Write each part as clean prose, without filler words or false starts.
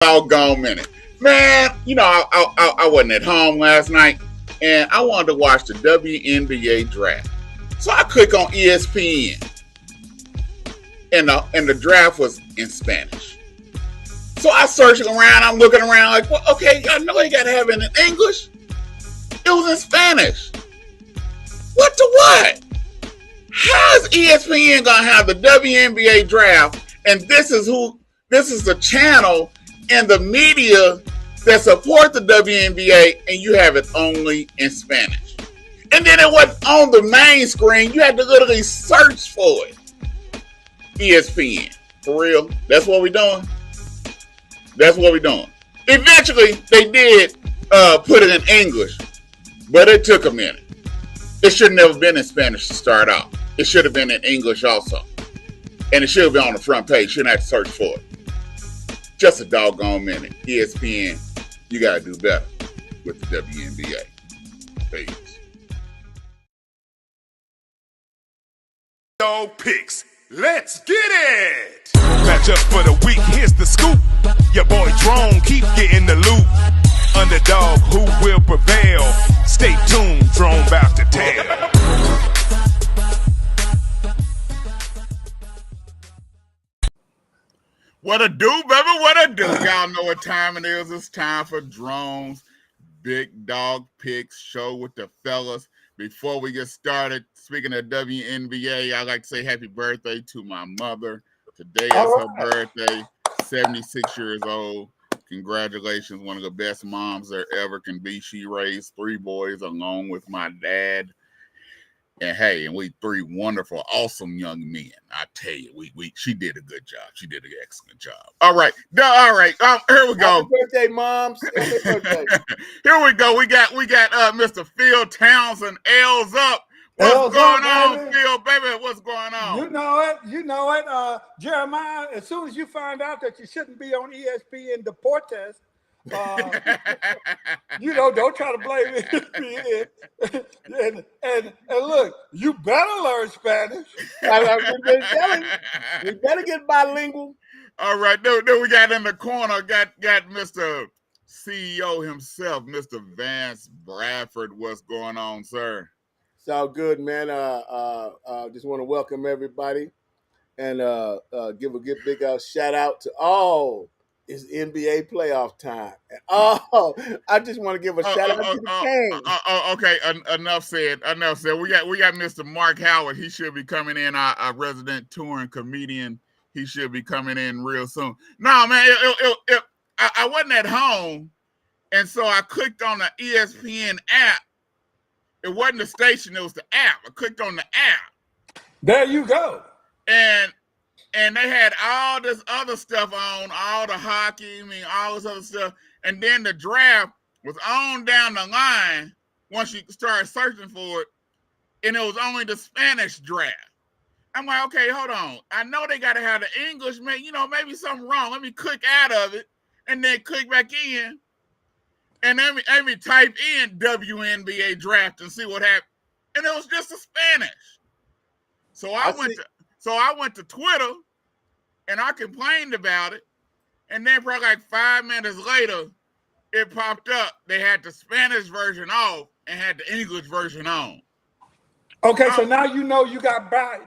Doggone minute. Man, I wasn't at home last night and I wanted to watch the WNBA draft. So I click on ESPN and the draft was in Spanish. So I searching around, I'm looking around like, well, okay, I know you gotta have it in English. It was in Spanish. What the what? How is ESPN gonna have the WNBA draft and this is the channel and the media that support the WNBA and you have it only in Spanish. And then it wasn't on the main screen. You had to literally search for it. ESPN. For real. That's what we're doing. That's what we're doing. Eventually, they did put it in English, but it took a minute. It should have never been in Spanish to start out. It should have been in English also. And it should have been on the front page. Shouldn't have to search for it. Just a doggone minute. ESPN, you got to do better with the WNBA. Peace. Dog picks. Let's get it! Match up for the week, here's the scoop. Your boy Drone keep getting the loot. Underdog, who will prevail? Stay tuned, Drone about to tell. What a do, baby, what a do. Y'all know what time it is. It's time for Drone's Big Dog Picks show with the fellas. Before we get started, speaking of WNBA, I'd like to say happy birthday to my mother. Today is her birthday, 76 years old. Congratulations, one of the best moms there ever can be. She raised 3 boys along with my dad. And hey, and we 3 wonderful, awesome young men. I tell you, she did a good job. She did an excellent job. All right. Here we go. Happy birthday, moms. Happy birthday. Here we go. We got Mr. Phil Townsend. L's up. What's going on, Phil, baby? What's going on? You know it. Jeremiah, as soon as you find out that you shouldn't be on ESPN Deportes, don't try to blame ESPN. and look, you better learn Spanish. I've been telling you, we better get bilingual. All right, then we got in the corner, got Mr. CEO himself, Mr. Vance Bradford. What's going on, sir? It's all good, man. Just want to welcome everybody and give a big shout out to all. It's NBA playoff time. I just want to give a shout out to the Kings. Okay. Enough said. We got Mr. Marc Howard. He should be coming in, our resident touring comedian. He should be coming in real soon. No, man, I wasn't at home, and so I clicked on the ESPN app. It wasn't the station, it was the app. I clicked on the app. There you go. And they had all this other stuff on, all the hockey, all this other stuff. And then the draft was on down the line once you started searching for it. And it was only the Spanish draft. I'm like, okay, hold on. I know they got to have the English, man. Maybe something wrong. Let me click out of it and then click back in. And let me type in WNBA draft and see what happened. And it was just the Spanish. So I went to Twitter and I complained about it. And then probably like 5 minutes later, it popped up. They had the Spanish version off and had the English version on. Okay, so now you know you got power.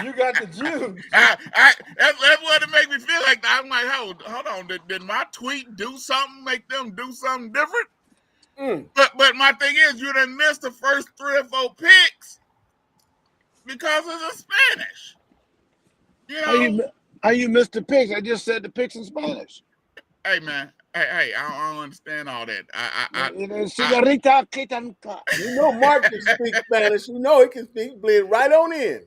You got the juice. That's what it made me feel like. I'm like, hold on. Did my tweet do something, make them do something different? But my thing is, you done missed the first 3 or 4 picks because of the Spanish. How you missed the picks? I just said the picks in Spanish. Hey, man. Hey, I don't understand all that. Mark can speak Spanish. He can speak, bleed right on in.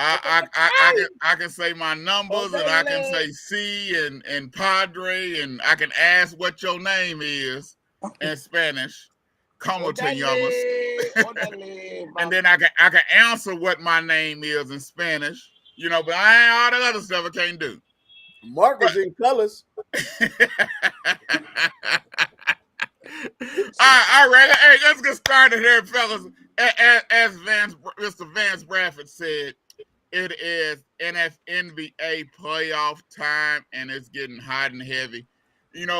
I can say my numbers and I can say C and Padre and I can ask what your name is in Spanish. Como te llamas? And then I can answer what my name is in Spanish. But all the other stuff I can't do. Mark is in colors. All right. Hey, let's get started here, fellas. As Mr. Vance Bradford said, It is NBA playoff time, and it's getting hot and heavy.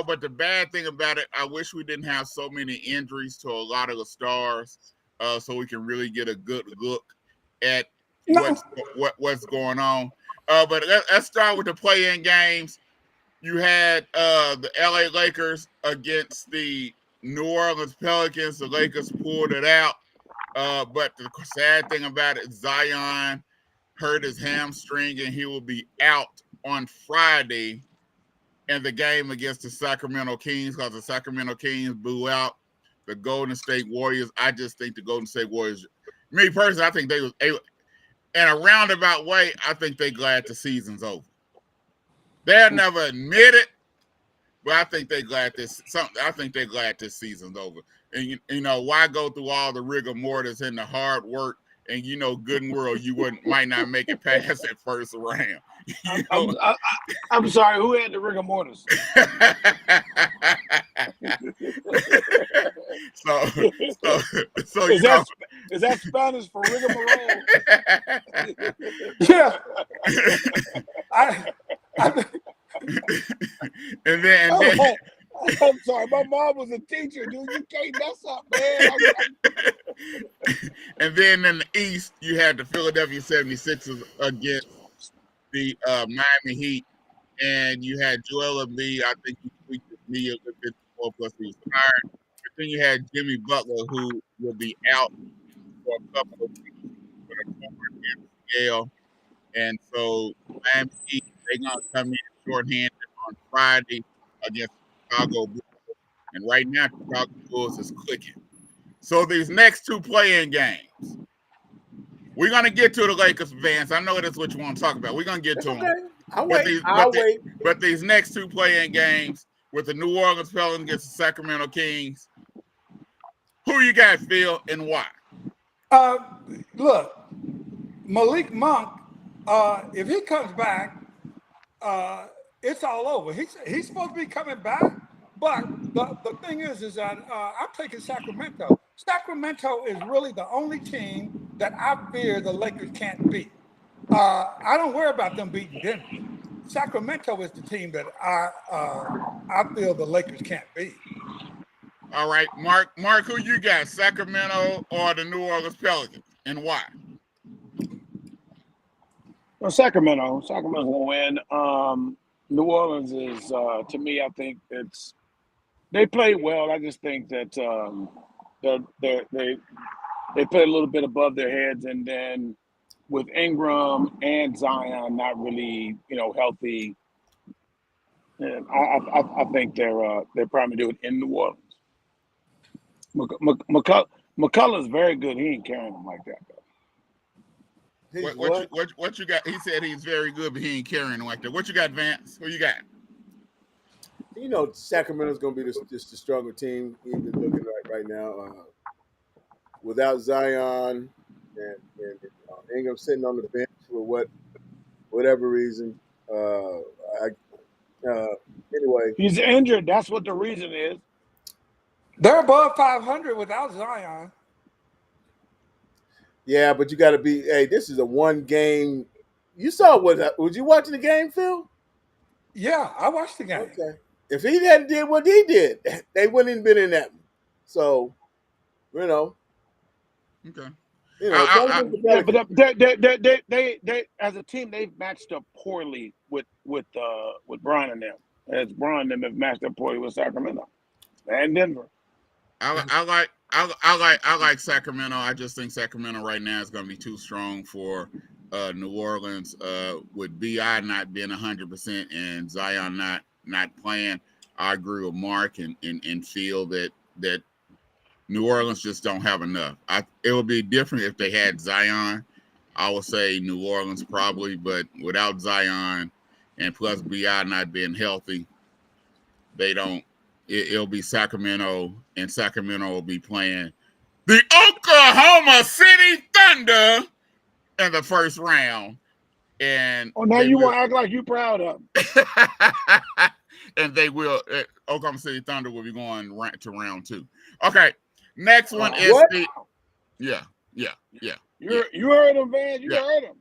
But the bad thing about it, I wish we didn't have so many injuries to a lot of the stars, so we can really get a good look at No. what's going on. But let's start with the play-in games. You had the LA Lakers against the New Orleans Pelicans. The Lakers pulled it out. But the sad thing about it, Zion hurt his hamstring and he will be out on Friday in the game against the Sacramento Kings because the Sacramento Kings blew out the Golden State Warriors. I just think the Golden State Warriors, me personally, I think they was able, in a roundabout way, I think they glad the season's over. They'll never admit it, but I think they glad this season's over. And why go through all the rigor mortis and the hard work, and good and well you might not make it past that first round. I'm sorry, who had the rigor mortis? so is that Spanish for rigmarole? Yeah. and then I'm sorry, my mom was a teacher, dude. You can't mess up, man. And then in the East, you had the Philadelphia 76ers against the Miami Heat, and you had Joel Embiid. I think he tweaked his knee a little bit more, plus he was tired. But then you had Jimmy Butler, who will be out for a couple of weeks with a torn MCL. And so Miami Heat, they're going to come in shorthanded on Friday against Chicago Bulls. And right now, Chicago Bulls is clicking. So these next two play-in games, we're going to get to the Lakers, Vance. I know that's what you want to talk about. We're going to get to them. I'll wait. But these next two play-in games with the New Orleans Pelicans against the Sacramento Kings, who you got, Phil, and why? Look, Malik Monk, if he comes back, it's all over. He's supposed to be coming back, but the thing is that I'm taking Sacramento. Sacramento is really the only team that I fear the Lakers can't beat. I don't worry about them beating Denver. Sacramento is the team that I feel the Lakers can't beat. All right, Mark, who you got, Sacramento or the New Orleans Pelicans, and why? Well, Sacramento's gonna win. New Orleans is, to me, I think they play well. I just think that they play a little bit above their heads, and then with Ingram and Zion not really, healthy, I think they're probably do it in New Orleans. McCullough's very good. He ain't carrying them like that, though. What you got? He said he's very good, but he ain't carrying them like that. What you got, Vance? Who you got? Sacramento's going to be just the stronger team, even looking right now. Without Zion and Ingram sitting on the bench for whatever reason. Anyway, he's injured. That's what the reason is. They're above 500 without Zion. Yeah, but you got to be. Hey, this is a one game. You saw was you watching the game, Phil? Yeah, I watched the game. Okay. If he hadn't did what he did, they wouldn't have been in that. So, Okay. But they as a team they've matched up poorly with Brian and them. As Brian and them have matched up poorly with Sacramento and Denver. I like Sacramento. I just think Sacramento right now is going to be too strong for New Orleans. With BI not being 100% and Zion not playing, I agree with Mark and feel that New Orleans just don't have enough. It would be different if they had Zion. I would say New Orleans probably, but without Zion and plus BI not being healthy, they don't. It'll be Sacramento, and Sacramento will be playing the Oklahoma City Thunder in the first round. And now you want to act like you're proud of them. And they will. Oklahoma City Thunder will be going to round 2. Okay, next one is what? Yeah. You heard him, Vance. You heard him.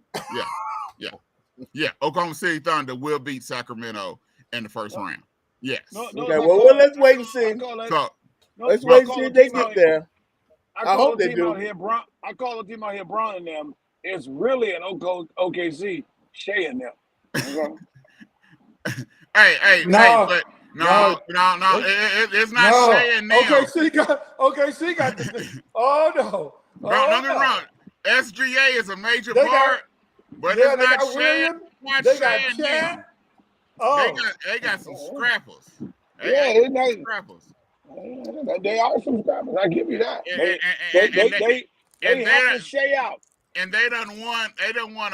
Yeah. Oklahoma City Thunder will beat Sacramento in the first round. Yes. Okay. Well, let's wait and see. Let's wait and see if they get there. I hope they do. I call the team out here, Braun and them. It's really an OKC, Shea and them. Okay? Hey, but no. It's not Shea and them. OKC got the. Oh no. Bro, don't get me wrong. SGA is a major part, but it's not Shea. They got Chad. They got some scrappers. They're nice scrappers. They are some scrappers. I give you that. They helped Shea out. And they done won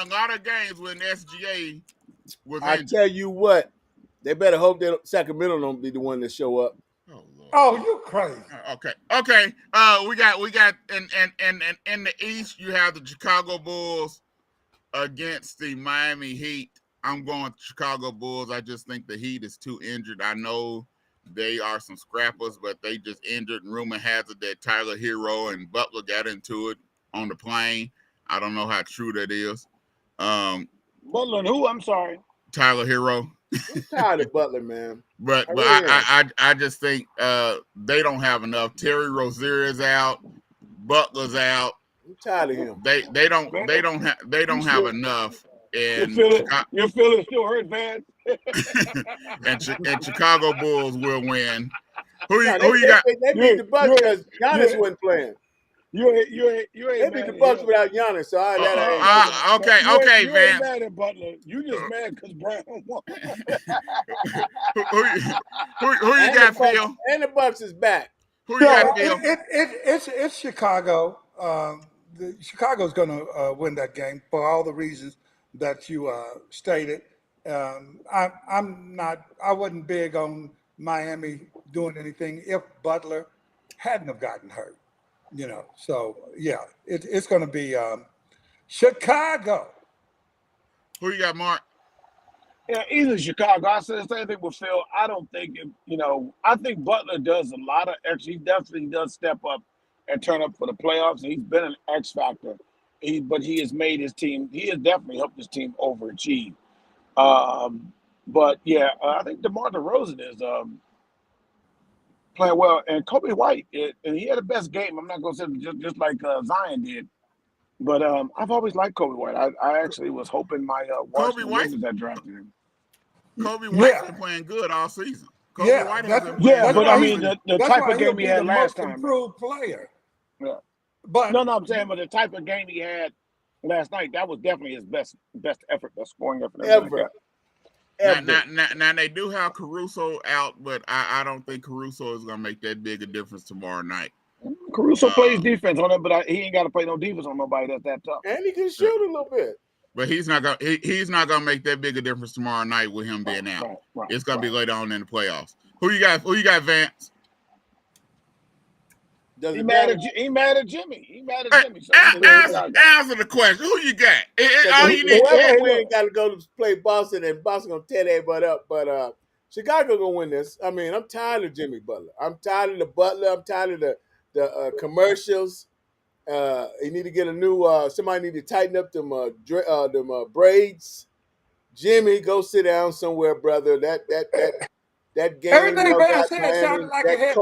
a lot of games when SGA was I tell you what, they better hope that Sacramento don't be the one to show up. Oh, Lord. Oh, you crazy. Okay. We got in the East, you have the Chicago Bulls against the Miami Heat. I'm going with Chicago Bulls. I just think the Heat is too injured. I know they are some scrappers, but they just injured. And rumor has it that Tyler Hero and Butler got into it on the plane. I don't know how true that is. Butler and who? I'm sorry. Tyler Hero. I'm tired of Butler, man. But I just think they don't have enough. Terry Rozier is out. Butler's out. I'm tired of him. They don't have enough. And your feelings still hurt, Vance. and Chicago Bulls will win. Who you got? They beat the Bucks because Giannis wasn't playing. You ain't They beat the Bucks without Giannis. So okay, Vance. You ain't mad at Butler. You just mad because Brown won. who you got, Phil? And the Bucks is back. Who you got, Phil? It's Chicago. Chicago's going to win that game for all the reasons that you stated. I wasn't big on Miami doing anything if Butler hadn't have gotten hurt. So yeah, it's going to be Chicago. Who you got, Mark? Yeah, either Chicago. I said the same thing with Phil. I don't think I think Butler does a lot of extra. He definitely does step up and turn up for the playoffs. And he's been an X factor. But he has made his team. He has definitely helped his team overachieve. But yeah, I think DeMar DeRozan is playing well, and Kobe White, and he had the best game. I'm not going to say just like Zion did, but I've always liked Kobe White. I actually was hoping my Washington Wizards that drafted him. Kobe White's been playing good all season. But I mean the type of game he had last time. Improved player. Yeah, but no, I'm saying, but the type of game he had last night, that was definitely his best effort, best scoring effort ever. Now they do have Caruso out, but I don't think Caruso is going to make that big a difference tomorrow night. Caruso plays defense on it, but he ain't got to play no defense on nobody that's that tough. And he can shoot a little bit. But he's not gonna make that big a difference tomorrow night with him being out. It's gonna be later on in the playoffs. Who you got, Vance? He mad at Jimmy. He mad at Jimmy. Answer the question. Who you got? All you need. We ain't got to go to play Boston, and Boston gonna tear their butt up. But Chicago gonna win this. I mean, I'm tired of Jimmy Butler. I'm tired of the Butler. I'm tired of the commercials. You need to get a new. Somebody need to tighten up them braids. Jimmy, go sit down somewhere, brother. That game, everything Vance said sounded like that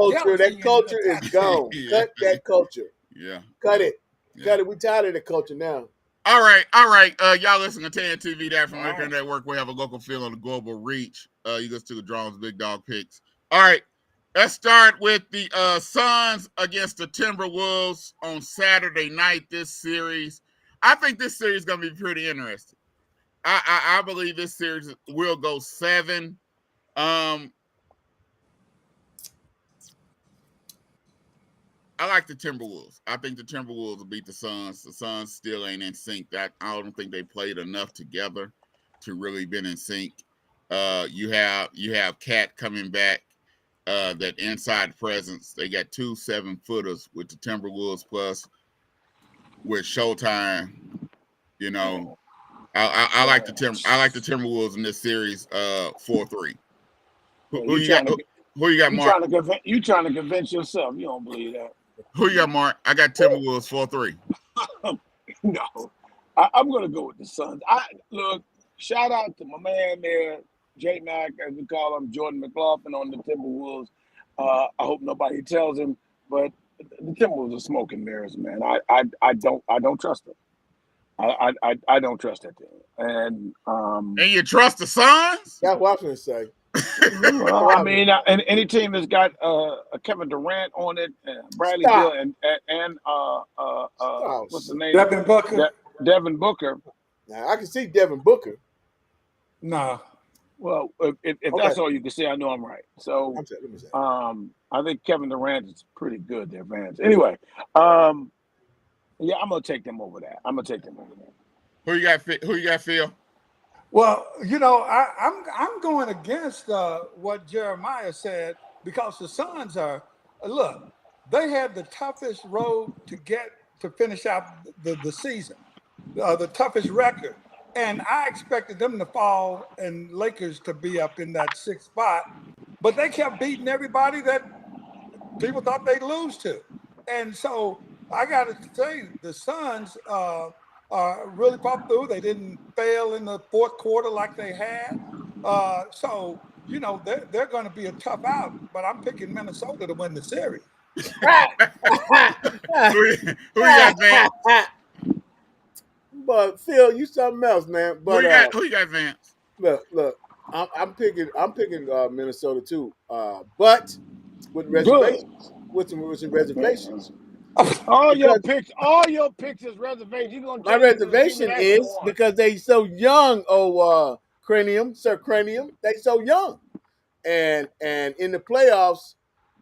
culture is gone. Cut that culture. Yeah. Cut it. We tired of the culture now. All right. Y'all listen to TAAN TV there from Liquor Network. We have a local feel on the global reach. You listen to the Drones Big Dog Picks. All right. Let's start with the Suns against the Timberwolves on Saturday night. This series, I think this series is going to be pretty interesting. I believe this series will go 7. I like the Timberwolves. I think the Timberwolves will beat the Suns. The Suns still ain't in sync. I don't think they played enough together to really been in sync. You have Cat coming back. That inside presence. They got 2 7-footers with the Timberwolves plus with Showtime. I like the Timberwolves in this series 4-3. Who you got, Mark? You trying to convince yourself. You don't believe that. Who you got, Mark? I got Timberwolves 4-3. No, I'm going to go with the Suns. Look, shout out to my man there, J Mac, as we call him, Jordan McLaughlin on the Timberwolves. I hope nobody tells him, but the Timberwolves are smoke and mirrors, man. I don't trust them. I don't trust that team. And you trust the Suns? That's what I was going to say. well, I mean, and any team that's got Kevin Durant on it, Bradley Stop. Beal, and what's the name? Devin Booker. Devin Booker. Now, I can see Devin Booker. No. Well, if that's all you can say, I know I'm right. So, I'm sorry, let me say. I think Kevin Durant is pretty good there, Vance. Anyway, yeah, I'm gonna take them over that. Who you got, Phil? Well, I'm going against what Jeremiah said because the Suns are look. They had the toughest road to finish out the season, the toughest record, and I expected them to fall and Lakers to be up in that 6th spot, but they kept beating everybody that people thought they'd lose to, and so I got to say the Suns. Really popped through. They didn't fail in the 4th quarter like they had. So, they're going to be a tough out, but I'm picking Minnesota to win the series. Who you got, Vance? But Phil, you something else, man. But Who you got, Vance? Look, I'm picking Minnesota too. But with reservations, with some reservations. All your picks is reservations. My reservation is because they so young, Sir Cranium. They so young, and in the playoffs,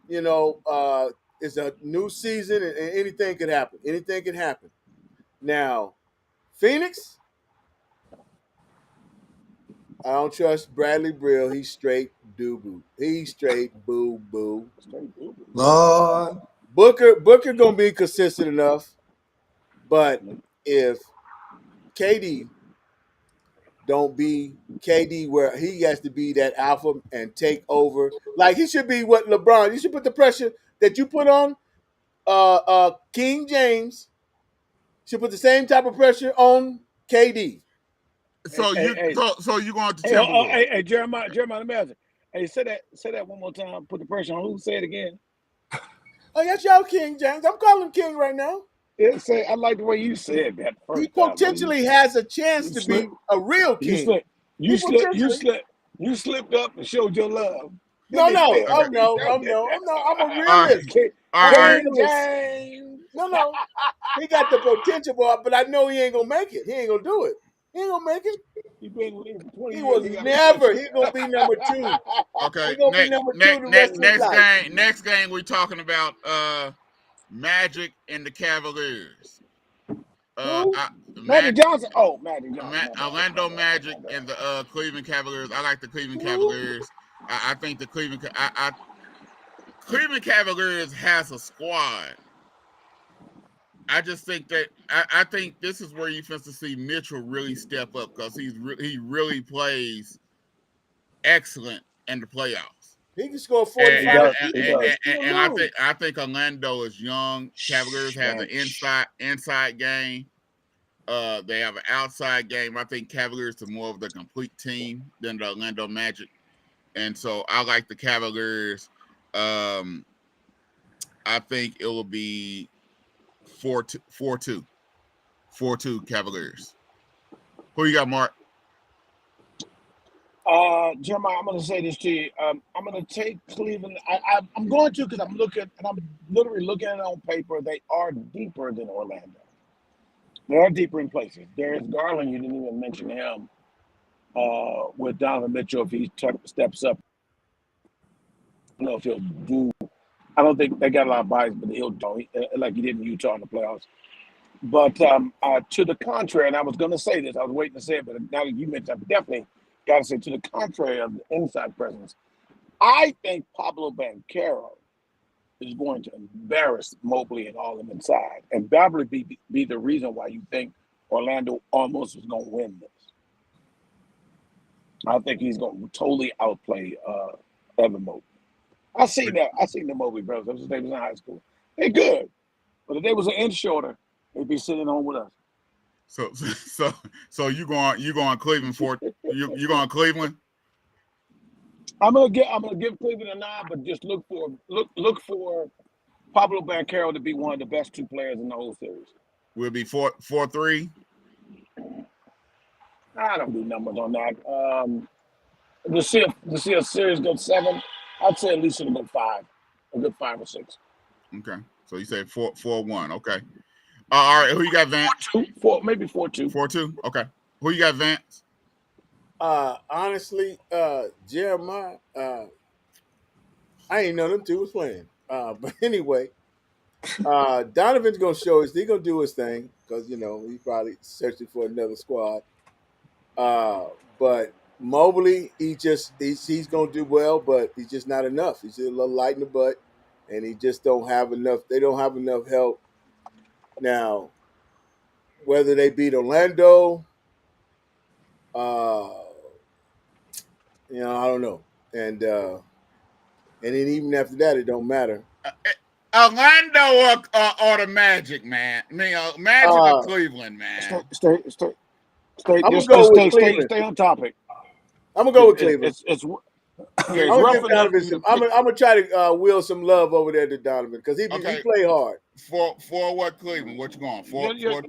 it's a new season and anything could happen. Anything can happen. Now, Phoenix, I don't trust Bradley Brill. He's straight doo-boo. He's straight boo-boo. Lord. Booker gonna be consistent enough, but if KD don't be KD where he has to be that alpha and take over, like he should be what LeBron. You should put the pressure that you put on King James. Should put the same type of pressure on KD. So you going to Timberwolves? Hey, Jeremiah, let me ask you. Hey, say that one more time. Put the pressure on who? Say it again. Oh, that's y'all King James. I'm calling him King right now. I like the way you said that. He potentially has a chance to be a real king. You slipped up and showed your love. No. I'm a realist. No. He got the potential, but I know he ain't gonna make it. He ain't gonna do it. He ain't gonna make it. He was never. He's gonna be number 2. Okay. He's gonna be number 2 the rest of his life. Next game, we're talking about Magic and the Cavaliers. Magic Johnson. Oh, Magic Johnson. Orlando Magic and the Cleveland Cavaliers. I like the Cleveland Cavaliers. I think the Cleveland Cavaliers has a squad. I just think that I think this is where you supposed to see Mitchell really step up because he really plays excellent in the playoffs. He can score 45. And I think Orlando is young. Cavaliers have an inside game. They have an outside game. I think Cavaliers are more of the complete team than the Orlando Magic, and so I like the Cavaliers. I think it will be 4-2 Cavaliers. Who you got, Mark? Jeremiah, I'm going to say this to you. I'm going to take Cleveland. I'm going to because I'm literally looking at it on paper. They are deeper than Orlando. They are deeper in places. Darius Garland, you didn't even mention him. With Donovan Mitchell, if he steps up, I don't know if he'll do. I don't think they got a lot of bodies, but he'll do like he did in Utah in the playoffs. But to the contrary, and I was going to say this, I was waiting to say it, but now that you mentioned, I definitely got to say to the contrary of the inside presence. I think Pablo Banchero is going to embarrass Mobley and all of them inside, and probably be the reason why you think Orlando almost was going to win this. I think he's going to totally outplay Evan Mobley. I seen the Mobley brothers. That was his name was in high school. They're good, but if they was an inch shorter, they'd be sitting home with us. So you going Cleveland for you going Cleveland? I'm gonna give Cleveland a nod, but just look for Pablo Banchero to be one of the best two players in the whole series. Will be 4-3. I don't do numbers on that. To see a series go 7, I'd say at least it'll go 5, a good 5 or 6. Okay, so you say 4-1. Okay. All right, who you got, Vance? 4, maybe 4-2. 4-2. Okay. Who you got, Vance? Honestly, Jeremiah, I ain't know them two was playing. But anyway, Donovan's gonna show us. He's gonna do his thing because he's probably searching for another squad. But Mobley, he's gonna do well, but he's just not enough. He's just a little light in the butt, and he just don't have enough. They don't have enough help now. Whether they beat Orlando, I don't know. And then even after that, it don't matter. Orlando or the Magic, man. I mean, Magic or Cleveland, man. Stay I'm gonna go with Cleveland. Stay on topic. I'm gonna go with Cleveland. It's I'm gonna give Donovan I'm gonna try to wheel some love over there to Donovan because he play hard. For what Cleveland? What you going for? Your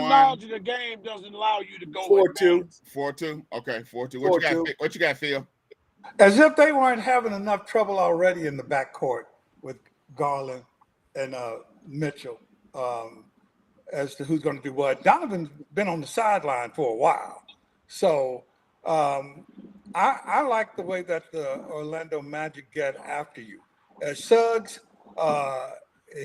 knowledge of the game doesn't allow you to go 4-2. 4-2. Okay, 4-2. 4-2. What you got, Phil? As if they weren't having enough trouble already in the backcourt with Garland and Mitchell as to who's going to do what. Donovan's been on the sideline for a while. So I like the way that the Orlando Magic get after you. Suggs,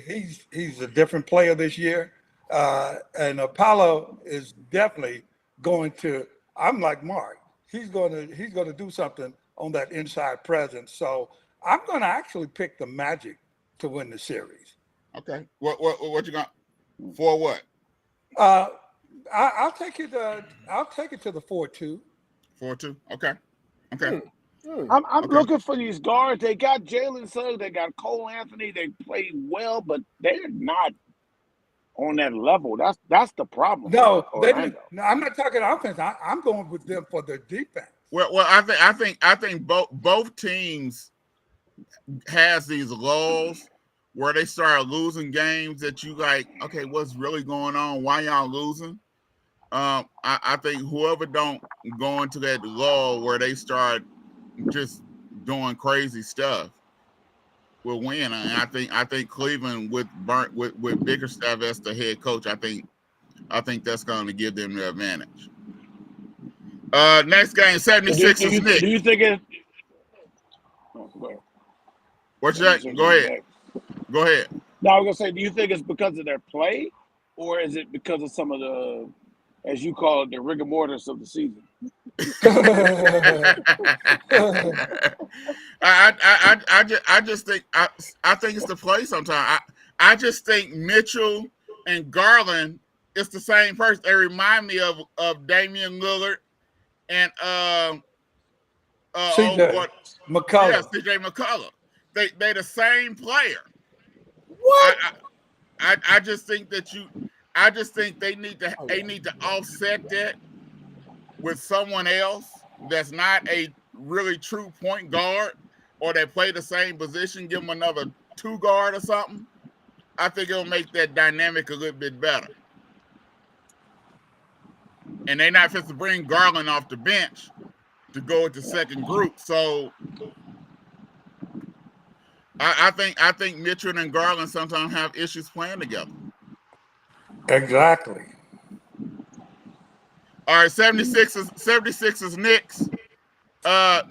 he's a different player this year. And Apollo is definitely going to, I'm like Marc, he's going to do something on that inside presence. So I'm going to actually pick the Magic to win the series. Okay. What you got for what? I'll take it to the 4-2. 4-2. Okay. I'm looking for these guards. They got Jalen Suggs, they got Cole Anthony. They play well, but they're not on that level. That's the problem. No, I'm not talking offense. I'm going with them for their defense. Well, I think both teams has these lulls where they start losing games that you like. Okay, what's really going on? Why y'all losing? I think whoever don't go into that lull where they start just doing crazy stuff will win. And I think Cleveland with Bickerstaff as the head coach, I think that's going to give them the advantage. Next game, 76ers Knicks. Do you think it? What's that? Go ahead. No, I was gonna say, do you think it's because of their play, or is it because of some of the, as you call it, the rigor mortis of the season? I just think I think it's the play sometimes. I just think Mitchell and Garland is the same person. They remind me of Damian Lillard and CJ McCollum. Yeah, CJ McCollum. They the same player. What? I just think they need to offset that with someone else that's not a really true point guard, or they play the same position, give them another 2 guard or something. I think it'll make that dynamic a little bit better. And they're not supposed to bring Garland off the bench to go with the second group. So I think Mitchell and Garland sometimes have issues playing together. Exactly. All right, 76ers Knicks. I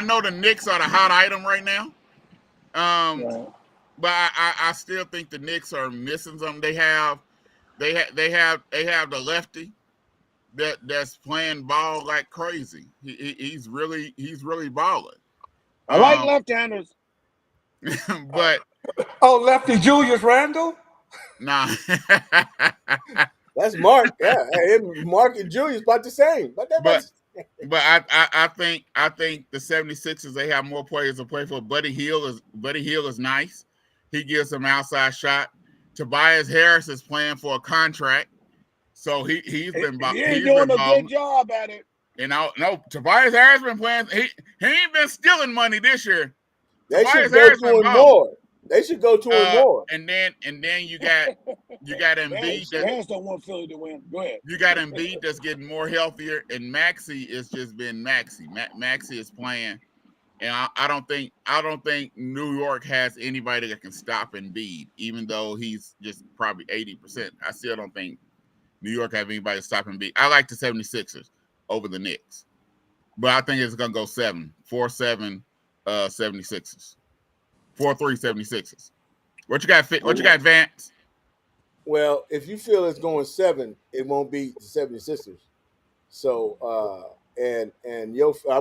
know the Knicks are the hot item right now. But I still think the Knicks are missing something. They have the lefty that's playing ball like crazy. He's really balling. I like left-handers. But lefty Julius Randle? Nah. That's Marc. Yeah, Marc and Julius about the same. But I think the 76ers, they have more players to play for. Buddy Hield is nice. He gives them outside shot. Tobias Harris is playing for a contract. So he's been He ain't doing a good job at it. And no, Tobias Harris been playing. He ain't been stealing money this year. They Tobias should go Harris to been him more. They should go to him more. And then you got Embiid. Vance don't want Philly to win. Go ahead. You got Embiid that's getting more healthier, and Maxey is just been Maxey. Maxey is playing, and I don't think New York has anybody that can stop Embiid, even though he's just probably 80%. I still don't think New York have anybody to stop Embiid. I like the 76ers over the Knicks, but I think it's gonna go 4-7 76ers. 4-3 76ers. What you got? What you got, Vance? Well, if you feel it's going 7, it won't be the 76ers. So I'm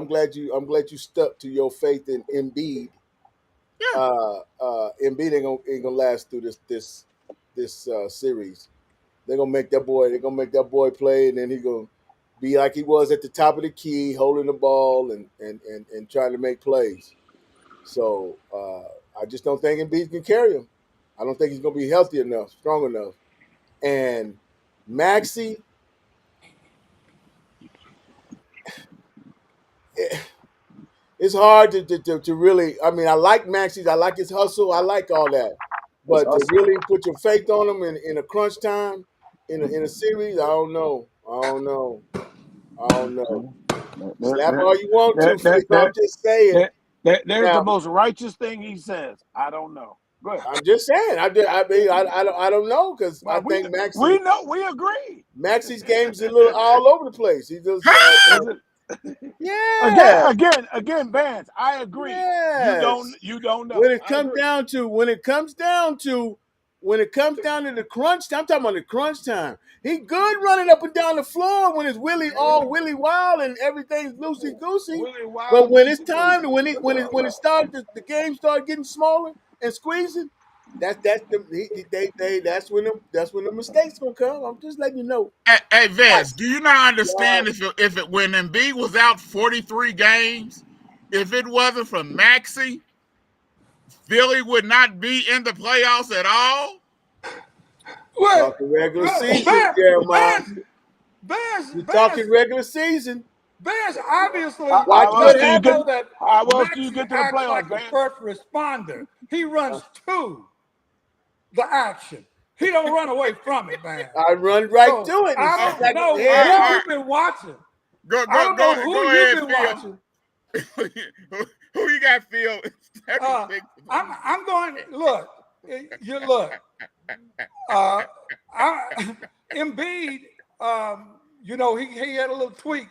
glad you stuck to your faith in Embiid. Yeah. Embiid ain't gonna last through this series. They're gonna make that boy play, and then he gonna be like he was at the top of the key, holding the ball and trying to make plays. So I just don't think Embiid can carry him. I don't think he's gonna be healthy enough, strong enough. And Maxey, it's hard to really. I mean, I like Maxey. I like his hustle. I like all that. But to really put your faith on him in a crunch time, in a series, I don't know. Slap all you want to. I'm just saying. There's the most righteous thing he says. I don't know. Go ahead. I'm just saying. I don't know because I think Maxey. We agree. Maxey's game's a little all over the place. He just Again, Vance. I agree. Yes. You don't know. When it comes down to the crunch time, I'm talking about the crunch time. He good running up and down the floor when it's Willie wild and everything's loosey goosey. But when it's time, when it starts, the game start getting smaller and squeezing. That's when the mistakes gonna come. I'm just letting you know. Hey Vance, do you not understand if when Embiid was out 43 games, if it wasn't for Maxey, Philly would not be in the playoffs at all? Talking regular season, Jeremiah. You're talking regular season. Vance, obviously, how else do you get to the playoffs, like a first responder. He runs to the action. He don't run away from it, man. I run right to it. I don't know who you've been watching. I don't know who you've been watching. Who you got, Phil? I'm going. Look, you look. Embiid, he had a little tweak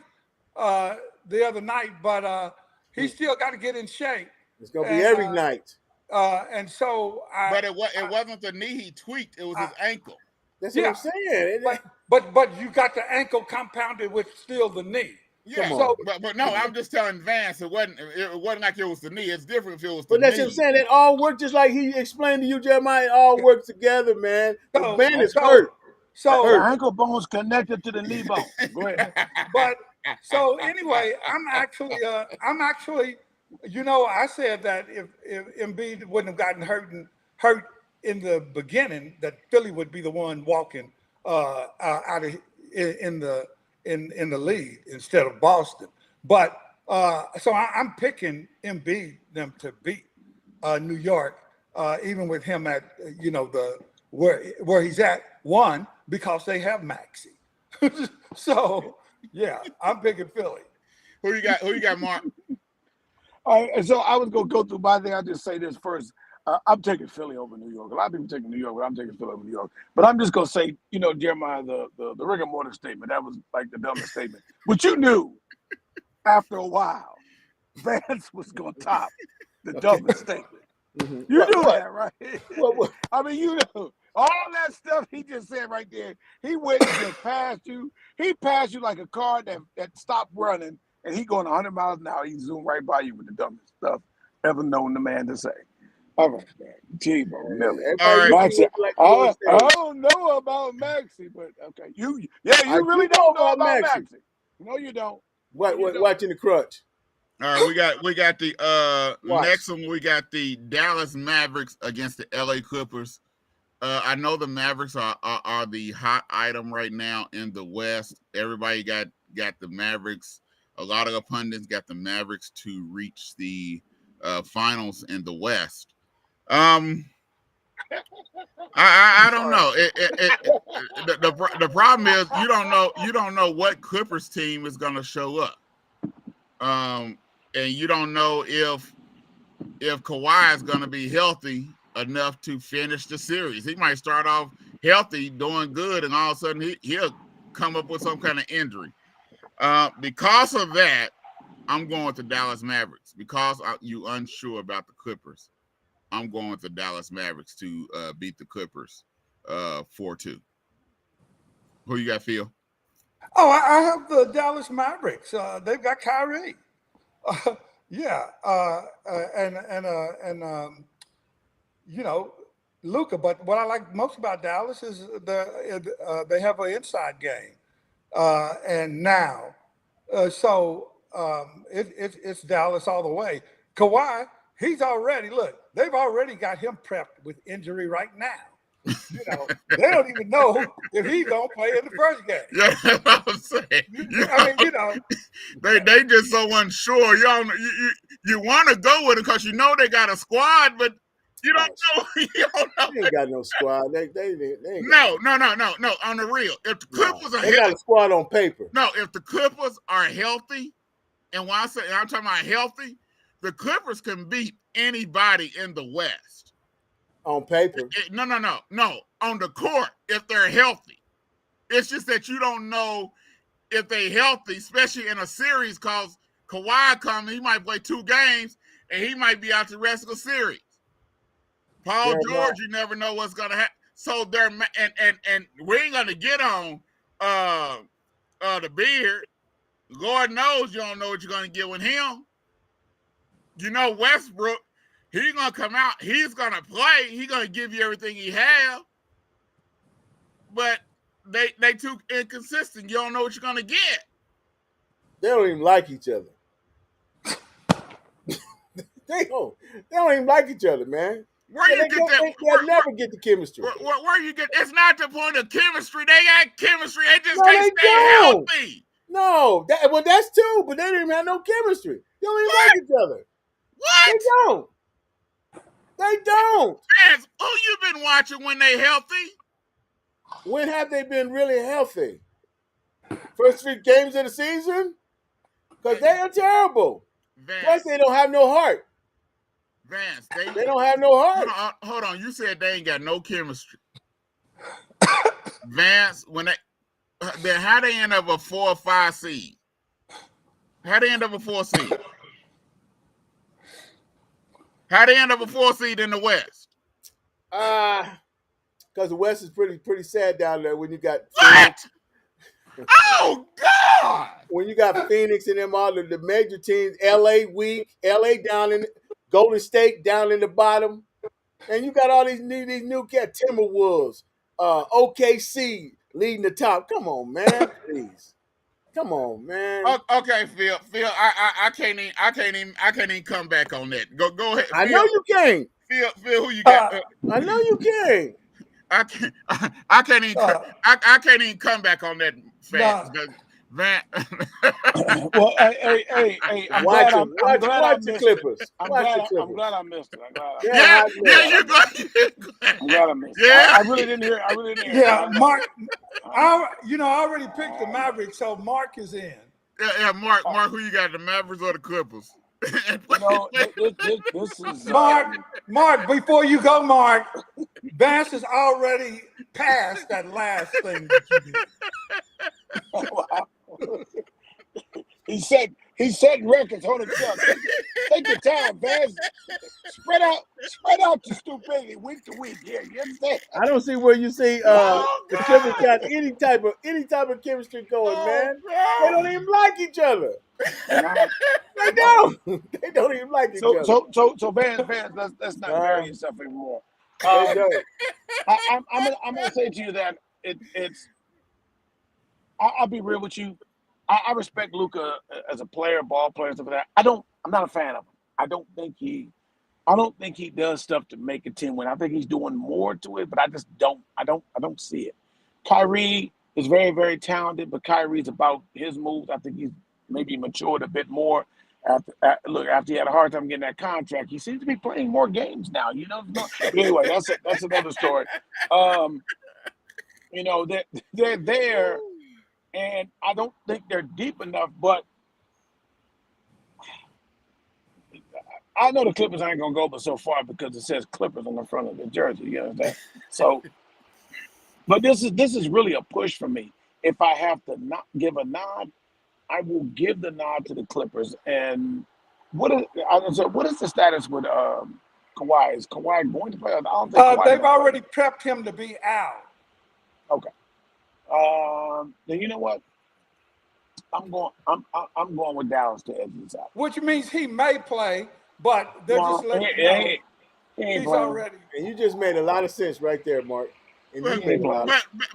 the other night, but he still got to get in shape. It's gonna be every night. And so, but it wasn't the knee he tweaked; it was his ankle. That's what I'm saying. But you got the ankle compounded with still the knee. Yeah, so, but no, I'm just telling Vance it wasn't like it was the knee. It's different if it was the knee. But that's what I'm saying. It all worked just like he explained to you, Jeremiah. It all works together, man. The man is hurt. So the ankle bone's connected to the knee bone. Go ahead. But so anyway, I'm actually, I said that if Embiid wouldn't have gotten hurt in the beginning, that Philly would be the one walking out of in the lead instead of Boston. But so I'm picking Embiid them to beat New York, even with him at where he's at. One, because they have Maxey. So yeah, I'm picking Philly. Who you got, Mark? All right, so I was gonna go through my thing. I'll just say this first. I'm taking Philly over New York. A lot of people taking New York, but I'm taking Philly over New York. But I'm just gonna say, Jeremiah, the rigor mortis statement, that was like the dumbest statement. But you knew after a while, Vance was gonna top the dumbest statement. Mm-hmm. You knew that, right? I mean, you know. All that stuff he just said right there, he went and just passed you. He passed you like a car that stopped running, and he going 100 miles an hour. He zoomed right by you with the dumbest stuff ever known the man to say. All right, man. T-Bone, Millie. Maxey. I don't know about Maxey, but okay. You really don't know about Maxey. No, you don't. Watching the crutch. All right, we got the next one. We got the Dallas Mavericks against the LA Clippers. I know the Mavericks are the hot item right now in the West. Everybody got the Mavericks. A lot of the pundits got the Mavericks to reach the finals in the West. I don't know. The problem is you don't know what Clippers team is going to show up. And you don't know if Kawhi is going to be healthy enough to finish the series. He might start off healthy, doing good, and all of a sudden he'll come up with some kind of injury. Because of that, I'm going with the Dallas Mavericks. Because you unsure about the Clippers, I'm going with the Dallas Mavericks to beat the Clippers 4-2. Who you got, Phil? Oh, I have the Dallas Mavericks. They've got Kyrie. Yeah, you know, Luka. But what I like most about Dallas is they have an inside game, and now, it's Dallas all the way. Kawhi, they've already got him prepped with injury right now. You know, they don't even know if he's gonna play in the first game. Yeah, that's what I'm saying. They just so unsure. You want to go with it because you know they got a squad, but you don't know. You don't know. They ain't got no squad. They ain't no. On the real, if the Clippers are they got a squad on paper. No, if the Clippers are healthy, and when I'm talking about healthy, the Clippers can beat anybody in the West. On paper. No. On the court, if they're healthy. It's just that you don't know if they're healthy, especially in a series, because Kawhi comes, he might play 2 games, and he might be out the rest of the series. Paul George, you never know what's going to happen. So they're and we ain't going to get on the beard. Lord knows you don't know what you're going to get with him. You know Westbrook, he's going to come out. He's going to play. He's going to give you everything he has. But they too inconsistent. You don't know what you're going to get. They don't even like each other. they don't even like each other, man. Where you get that? They'll never get the chemistry. Where you get? It's not the point of chemistry. They got chemistry. They just can't stay healthy. No, that's too. But they don't even have no chemistry. They don't even like each other. What? They don't. Vance, who you been watching when they healthy? When have they been really healthy? First 3 games of the season? Because they are terrible. Vance, plus, they don't have no heart. Vance, they don't have no heart. Hold on. You said they ain't got no chemistry. Vance, then how they end up a 4 or 5 seed? How they end up a 4 seed? How they end up a 4 seed in the West? Because the West is pretty sad down there when you got what? Oh God! When you got Phoenix and them all the major teams, LA weak, LA down in Golden State down in the bottom, and you got all these new cat Timberwolves, OKC leading the top. Come on, man, please. Come on, man. Okay, Phil. I can't even come back on that. Go ahead. Phil. I know you can't. Phil, who you got? I know you can. I can't even come back on that fact. Vance. Well, hey, I'm watch glad the Clippers. I'm glad I missed it. Yeah, you're good. I'm glad I missed it. Yeah. I really didn't hear. Yeah, Mark. I already picked the Mavericks, so Mark is in. Yeah, Mark. Who you got? The Mavericks or the Clippers? This is Mark. Before you go, Mark, Vance has already passed that last thing that you did. Wow. He set records. Hold it up. Take your time, Vance. Spread out your stupidity week to week here. You understand? I don't see where you see the Clippers got any type of chemistry going, man. God. They don't even like each other. They don't. They don't even like each other. So Vance, let's not bury yourself anymore. I'm gonna say to you that it's. I'll be real with you. I respect Luka as a player, ball player, stuff like that. I'm not a fan of him. I don't think he I don't think he does stuff to make a team win. I think he's doing more to it, but I just don't. I don't see it. Kyrie is very, very talented, but Kyrie's about his moves. I think he's maybe matured a bit more. After he had a hard time getting that contract, he seems to be playing more games now. But anyway, that's another story. They're there, and I don't think they're deep enough. But I know the Clippers ain't gonna go but so far because it says Clippers on the front of the jersey. You understand? So, but this is really a push for me. If I have to not give a nod, I will give the nod to the Clippers. And what is the status with Kawhi? Is Kawhi going to play? I don't think they've already prepped him to be out. Okay. Then you know what? I'm going with Dallas to edge this out. Which means he may play, but they're just letting you know he's already. And you just made a lot of sense right there, Mark. But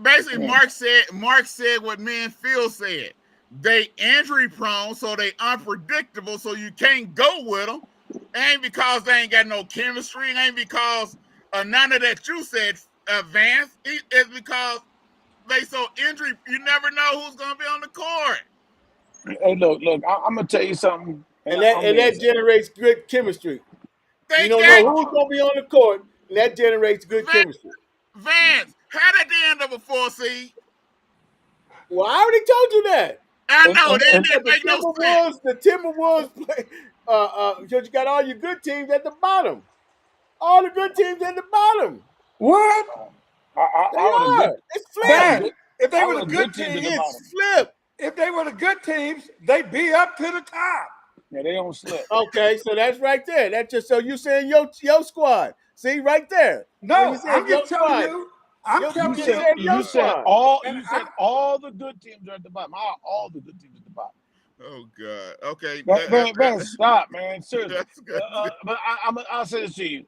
basically, Mark said what me and Phil said. They injury prone, so they unpredictable, so you can't go with them. Ain't because they ain't got no chemistry. It ain't because none of that you said, Vance. It's because they so injury. You never know who's gonna be on the court. Hey, look, I'm gonna tell you something, and that generates good chemistry. You don't know who's gonna be on the court, and that generates good chemistry. Vance, how did they end up a 4 seed? Well, I already told you that. I know they didn't make no sense. The Timberwolves play. Because you got all your good teams at the bottom. All the good teams at the bottom. What? It's flipped. If they were the good teams, it's flipped. If they were the good teams, they'd be up to the top. Yeah, they don't slip. Okay, so that's right there. That's just so you saying your squad. See right there. No, I'm just telling you. You said all the good teams are at the bottom. All the good teams at the bottom. Oh God. Okay. Man, stop, man. Seriously. That's good. But I'll say this to you.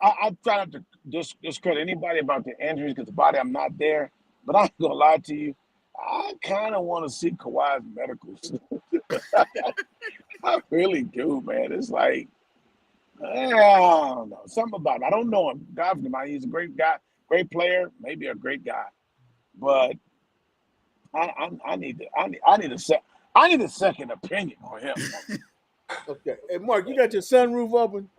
I try not to discredit anybody about the injuries because the body I'm not there. But I'm gonna lie to you. I kind of want to see Kawhi's medicals. I really do, man. It's like I don't know something about him. I don't know him. God, he's a great guy, great player, maybe a great guy, but I need a second opinion on him. Okay, hey Mark, you got your sunroof open?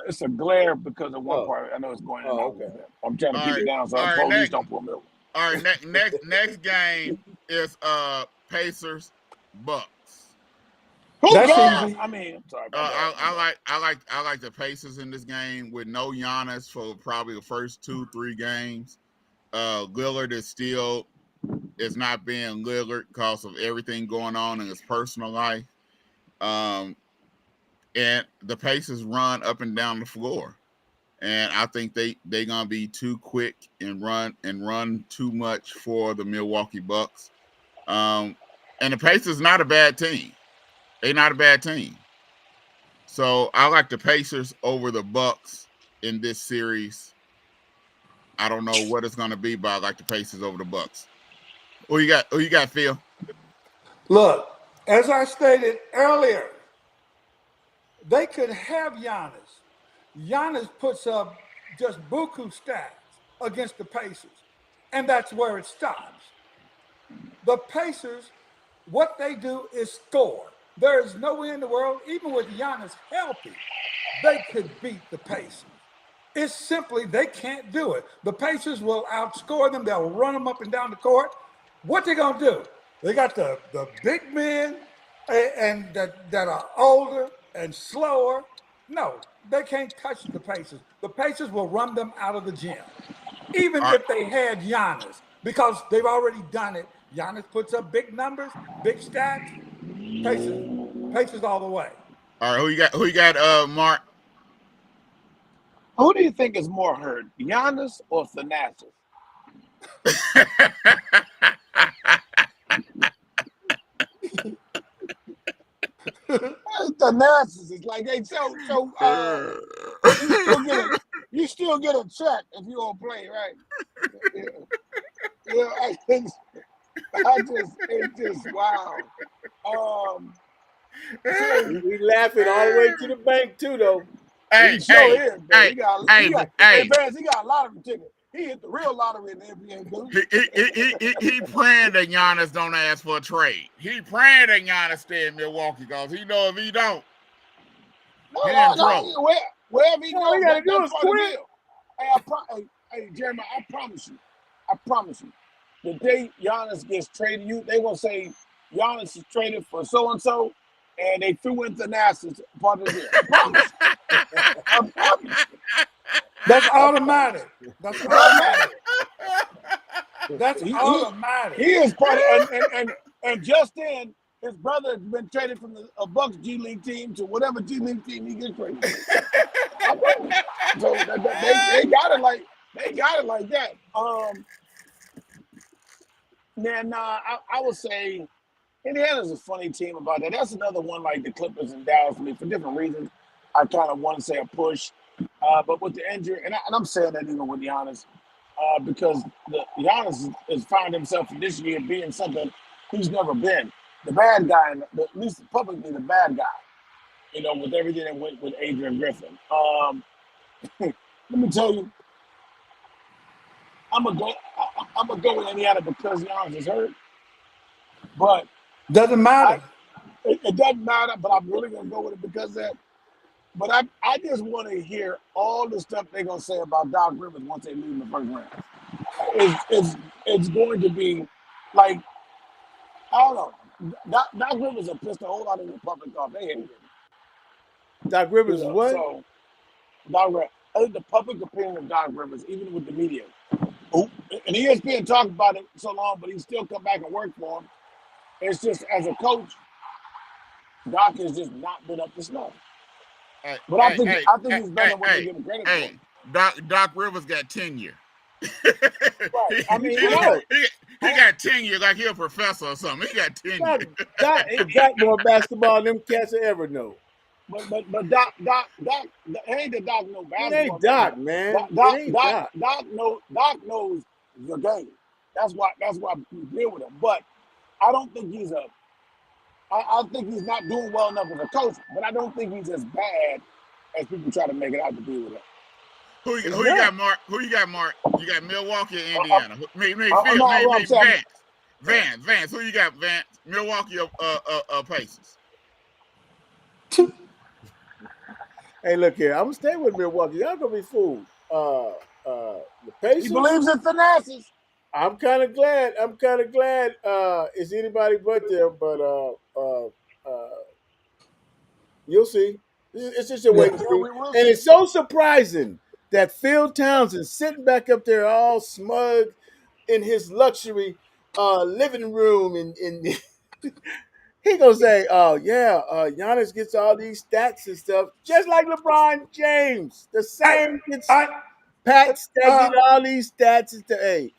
It's a glare because of one part. I know it's going on. Okay. I'm trying to keep it down so police don't pull me over. All right, next game is Pacers Bucks. That's easy. I mean, I'm sorry. I like the Pacers in this game with no Giannis for probably the first 2-3 games. Lillard is not being Lillard because of everything going on in his personal life. And the Pacers run up and down the floor. And I think they're gonna be too quick and run too much for the Milwaukee Bucks. And the Pacers not a bad team. They're not a bad team. So I like the Pacers over the Bucks in this series. I don't know what it's gonna be, but I like the Pacers over the Bucks. Who you got, Phil? Look, as I stated earlier, they could have Giannis. Giannis puts up just buku stats against the Pacers, and that's where it stops. The Pacers, what they do is score. There is no way in the world, even with Giannis healthy, they could beat the Pacers. It's simply they can't do it. The Pacers will outscore them. They'll run them up and down the court. What they gonna do? They got the big men and that are older and slower. No, they can't touch the Pacers. The Pacers will run them out of the gym, even if they had Giannis, because they've already done it. Giannis puts up big numbers, big stats. Pacers all the way. All right, who you got, Mark? Who do you think is more hurt, Giannis or Thanasis? Thanasis is like, hey, you still get a check if you don't play, right? It's just wow. He laughing all the way to the bank too, though. Hey, He sure is, though. hey, Hey, Vance, he got a lottery ticket. He hit the real lottery in the NBA, dude. he praying that Giannis don't ask for a trade. He praying that Giannis stay in Milwaukee because he know if he don't, he in trouble. Wherever he All goes, he got to do that's is part of the quit. deal. Hey, Jeremiah, I promise you, the day Giannis gets traded, they gonna say Giannis is traded for so and so, and they threw in Thanasis part of the deal. I promise you. That's automatic. That's It's automatic. That's automatic. He is part of, and just then his brother has been traded from the Bucks G League team to whatever G League team he gets traded to. So they got it like that. I would say Indiana's a funny team about that. That's another one like the Clippers and Dallas for me for different reasons. I kind of want to say a push, but with the injury, and I'm saying that even with Giannis, because Giannis has found himself this year being something he's never been. The bad guy, at least publicly the bad guy, with everything that went with Adrian Griffin. Let me tell you, I'm gonna go with Indiana because Giannis is hurt. But doesn't matter. It doesn't matter, but I'm really gonna go with it because of that. But I just want to hear all the stuff they're gonna say about Dawg Rivers once they leave in the first round. It's going to be like, I don't know. Dawg Rivers have pissed a whole lot of the public off. They hate him. Dawg Rivers is what? So Dawg Rivers. I think the public opinion of Dawg Rivers, even with the media, and ESPN talked about it so long, but he still come back and work for him. It's just as a coach, Doc has just not been up to snuff. But I think he's better than what they give him credit for. Doc Rivers got tenure. Right. I mean, he got tenure like he's a professor or something. He got tenure. Doc got more basketball than them cats will ever know. But Doc, ain't the Doc no basketball. It ain't Doc, man. Doc knows the game. That's why we deal with him. But I don't think I think he's not doing well enough as a coach, but I don't think he's as bad as people try to make it out to be with him. Who you got, Mark? You got Milwaukee or Indiana? Vance. Who you got, Vance? Milwaukee or Pacers? Hey, look here. I'm gonna stay with Milwaukee. Y'all gonna be fooled. The Pacers. He believes in Thanasis. I'm kind of glad. It's anybody but them, but you'll see. It's just a wait and see. And it's so surprising that Phil Townsend sitting back up there all smug in his luxury living room and he gonna say, "Oh yeah, Giannis gets all these stats and stuff, just like LeBron James. The same gets Pat get all these stats and stuff." Hey,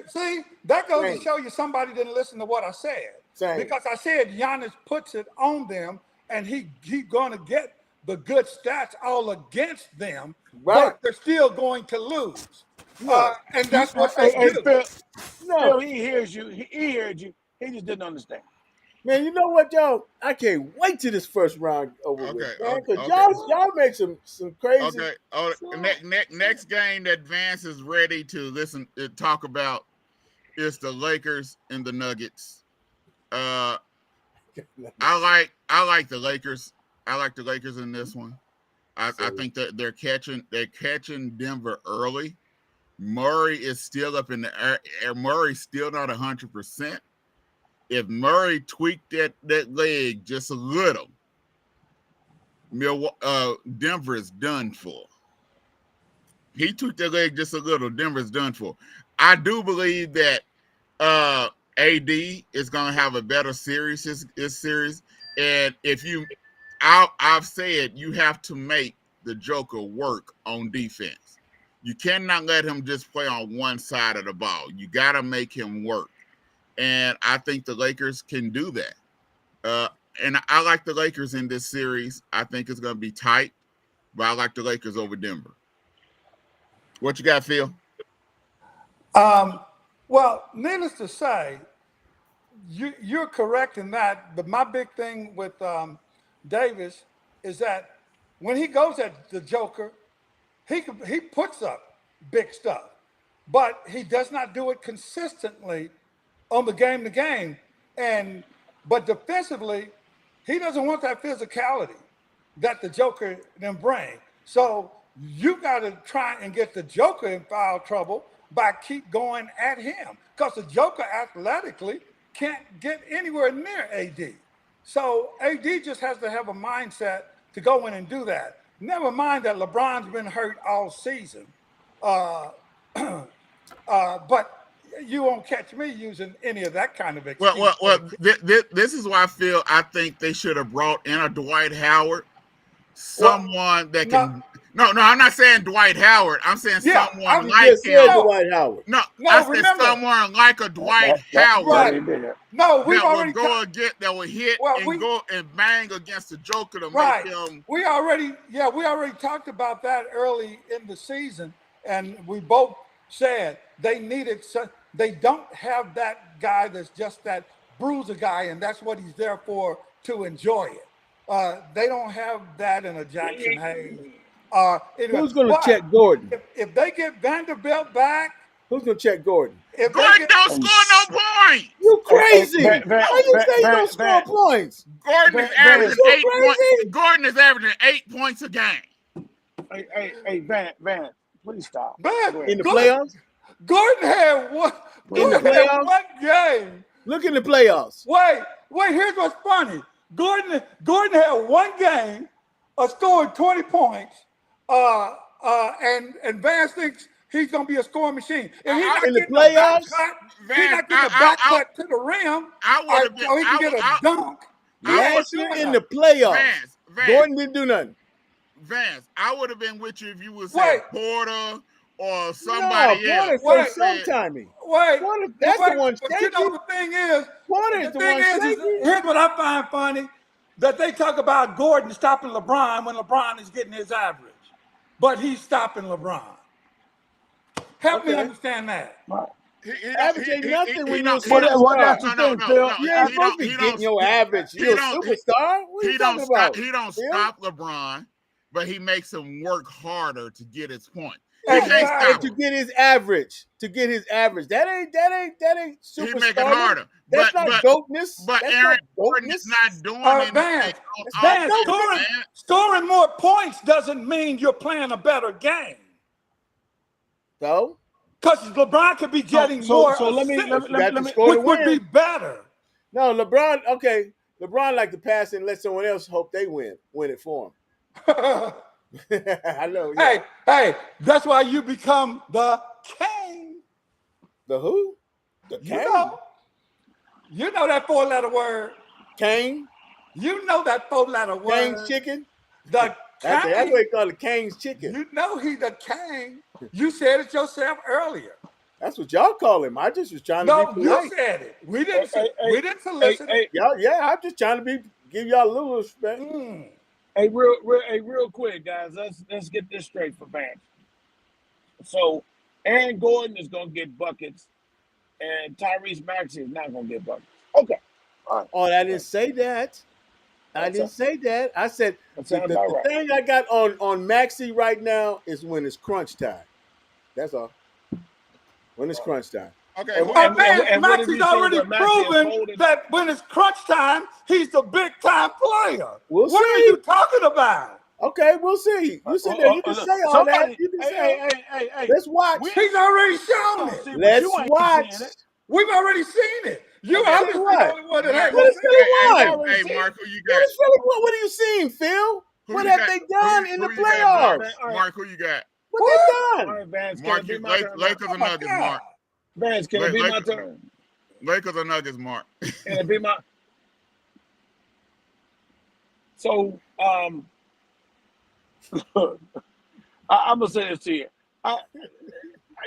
see, that goes to show you somebody didn't listen to what I said. Because I said Giannis puts it on them, and he gonna get the good stats all against them, but they're still going to lose. And that's what they do. Phil, he hears you. He heard you. He just didn't understand. Man, you know what, y'all? I can't wait till this first round over with, man. Because y'all make some crazy. Okay. Next game that Vance is ready to talk about is the Lakers and the Nuggets. I like the Lakers. I like the Lakers in this one. I think that they're catching Denver early. Murray is still up in the air. Murray's still not 100%. If Murray tweaked that leg just a little, Denver is done for. He tweaked that leg just a little, Denver's done for. I do believe that AD is going to have a better series this series. And I've said you have to make the Joker work on defense. You cannot let him just play on one side of the ball. You got to make him work. And I think the Lakers can do that. And I like the Lakers in this series. I think it's going to be tight, but I like the Lakers over Denver. What you got, Phil? Well, needless to say, you're correct in that. But my big thing with Davis is that when he goes at the Joker, he puts up big stuff, but he does not do it consistently on the game to game. And but defensively, he doesn't want that physicality that the Joker then bring. So you got to try and get the Joker in foul trouble by keep going at him, because the Joker athletically can't get anywhere near AD. So AD just has to have a mindset to go in and do that. Never mind that LeBron's been hurt all season. But you won't catch me using any of that kind of excuse. This is why I think they should have brought in a Dwight Howard, someone that can. No, I'm not saying Dwight Howard. I'm saying someone like him. Dwight Howard. No, I said someone like a Dwight Howard. Right. No, we've already that will hit and go and bang against the Joker to right. make him. We already talked about that early in the season, and we both said they needed. They don't have that guy that's just that bruiser guy, and that's what he's there for, to enjoy it. They don't have that in a Jackson Hayes. Anyway, who's going to check Gordon? If they get Vanderbilt back, who's going to check Gordon? Gordon don't score no points. You crazy? How you say you don't score points? Gordon is averaging 8 points. Gordon is averaging 8 points a game. Hey, Van, please stop. In the playoffs? Gordon had one game. Look in the playoffs. Wait, here's what's funny. Gordon had one game, scoring 20 points, and Vance thinks he's going to be a scoring machine. If he's not in the getting playoffs, he's not getting a back cut to the rim, or he can get a dunk. Last year in the playoffs, Gordon didn't do nothing. Vance, I would have been with you if you would say Porter or somebody else. Porter sometimey. That's the one. But you know the thing is, Porter is the one. Here's what I find funny: that they talk about Gordon stopping LeBron when LeBron is getting his average, but he's stopping LeBron. Help me understand that. He averaging nothing when you're a superstar. That's the thing, Phil. You're supposed to be getting your average. You're a superstar. What are you talking about? He don't stop LeBron, but he makes him work harder to get his point. Exactly. To get his average. That ain't superstar. He make it harder. That's not dopeness. But Aaron Gordon is not doing anything. Scoring more points doesn't mean you're playing a better game. So? Because LeBron could be getting more. So let me which would be better. No, LeBron like to pass and let someone else hope they win it for him. I know. Yeah. Hey, that's why you become the king. The who? The king? You know that 4-letter word. King? You know that 4-letter word. King's chicken? The That's what they call it, King's chicken. You know he's the king. You said it yourself earlier. That's what y'all call him. I just was trying to be polite. You said it. We didn't solicit it. Yeah, I'm just trying to give y'all a little respect. Hey, real quick, guys. Let's get this straight for Vance. So, Aaron Gordon is gonna get buckets, and Tyrese Maxey is not gonna get buckets. Okay. All right. Oh, I didn't say that. I didn't say that. I said the thing I got on Maxey right now is when it's crunch time. That's all. When it's crunch time. Okay. Maxey's already proven that when it's crunch time, he's the big time player. What are you talking about? Okay, we'll see. You sit there. You can say all that. You can say, hey, let's watch. He's already shown it. Let's watch. We've already seen it. You have the only one that Hey, Marc, who you got? What are you seeing, Phil? What have they done in the playoffs? Marc, who you got? What they done? All right, Vance, Marc, Lakers or Nuggets, Marc? Vance, can it be my turn? Lakers or Nuggets, Marc? Can it be my? So, I'm gonna say this to you.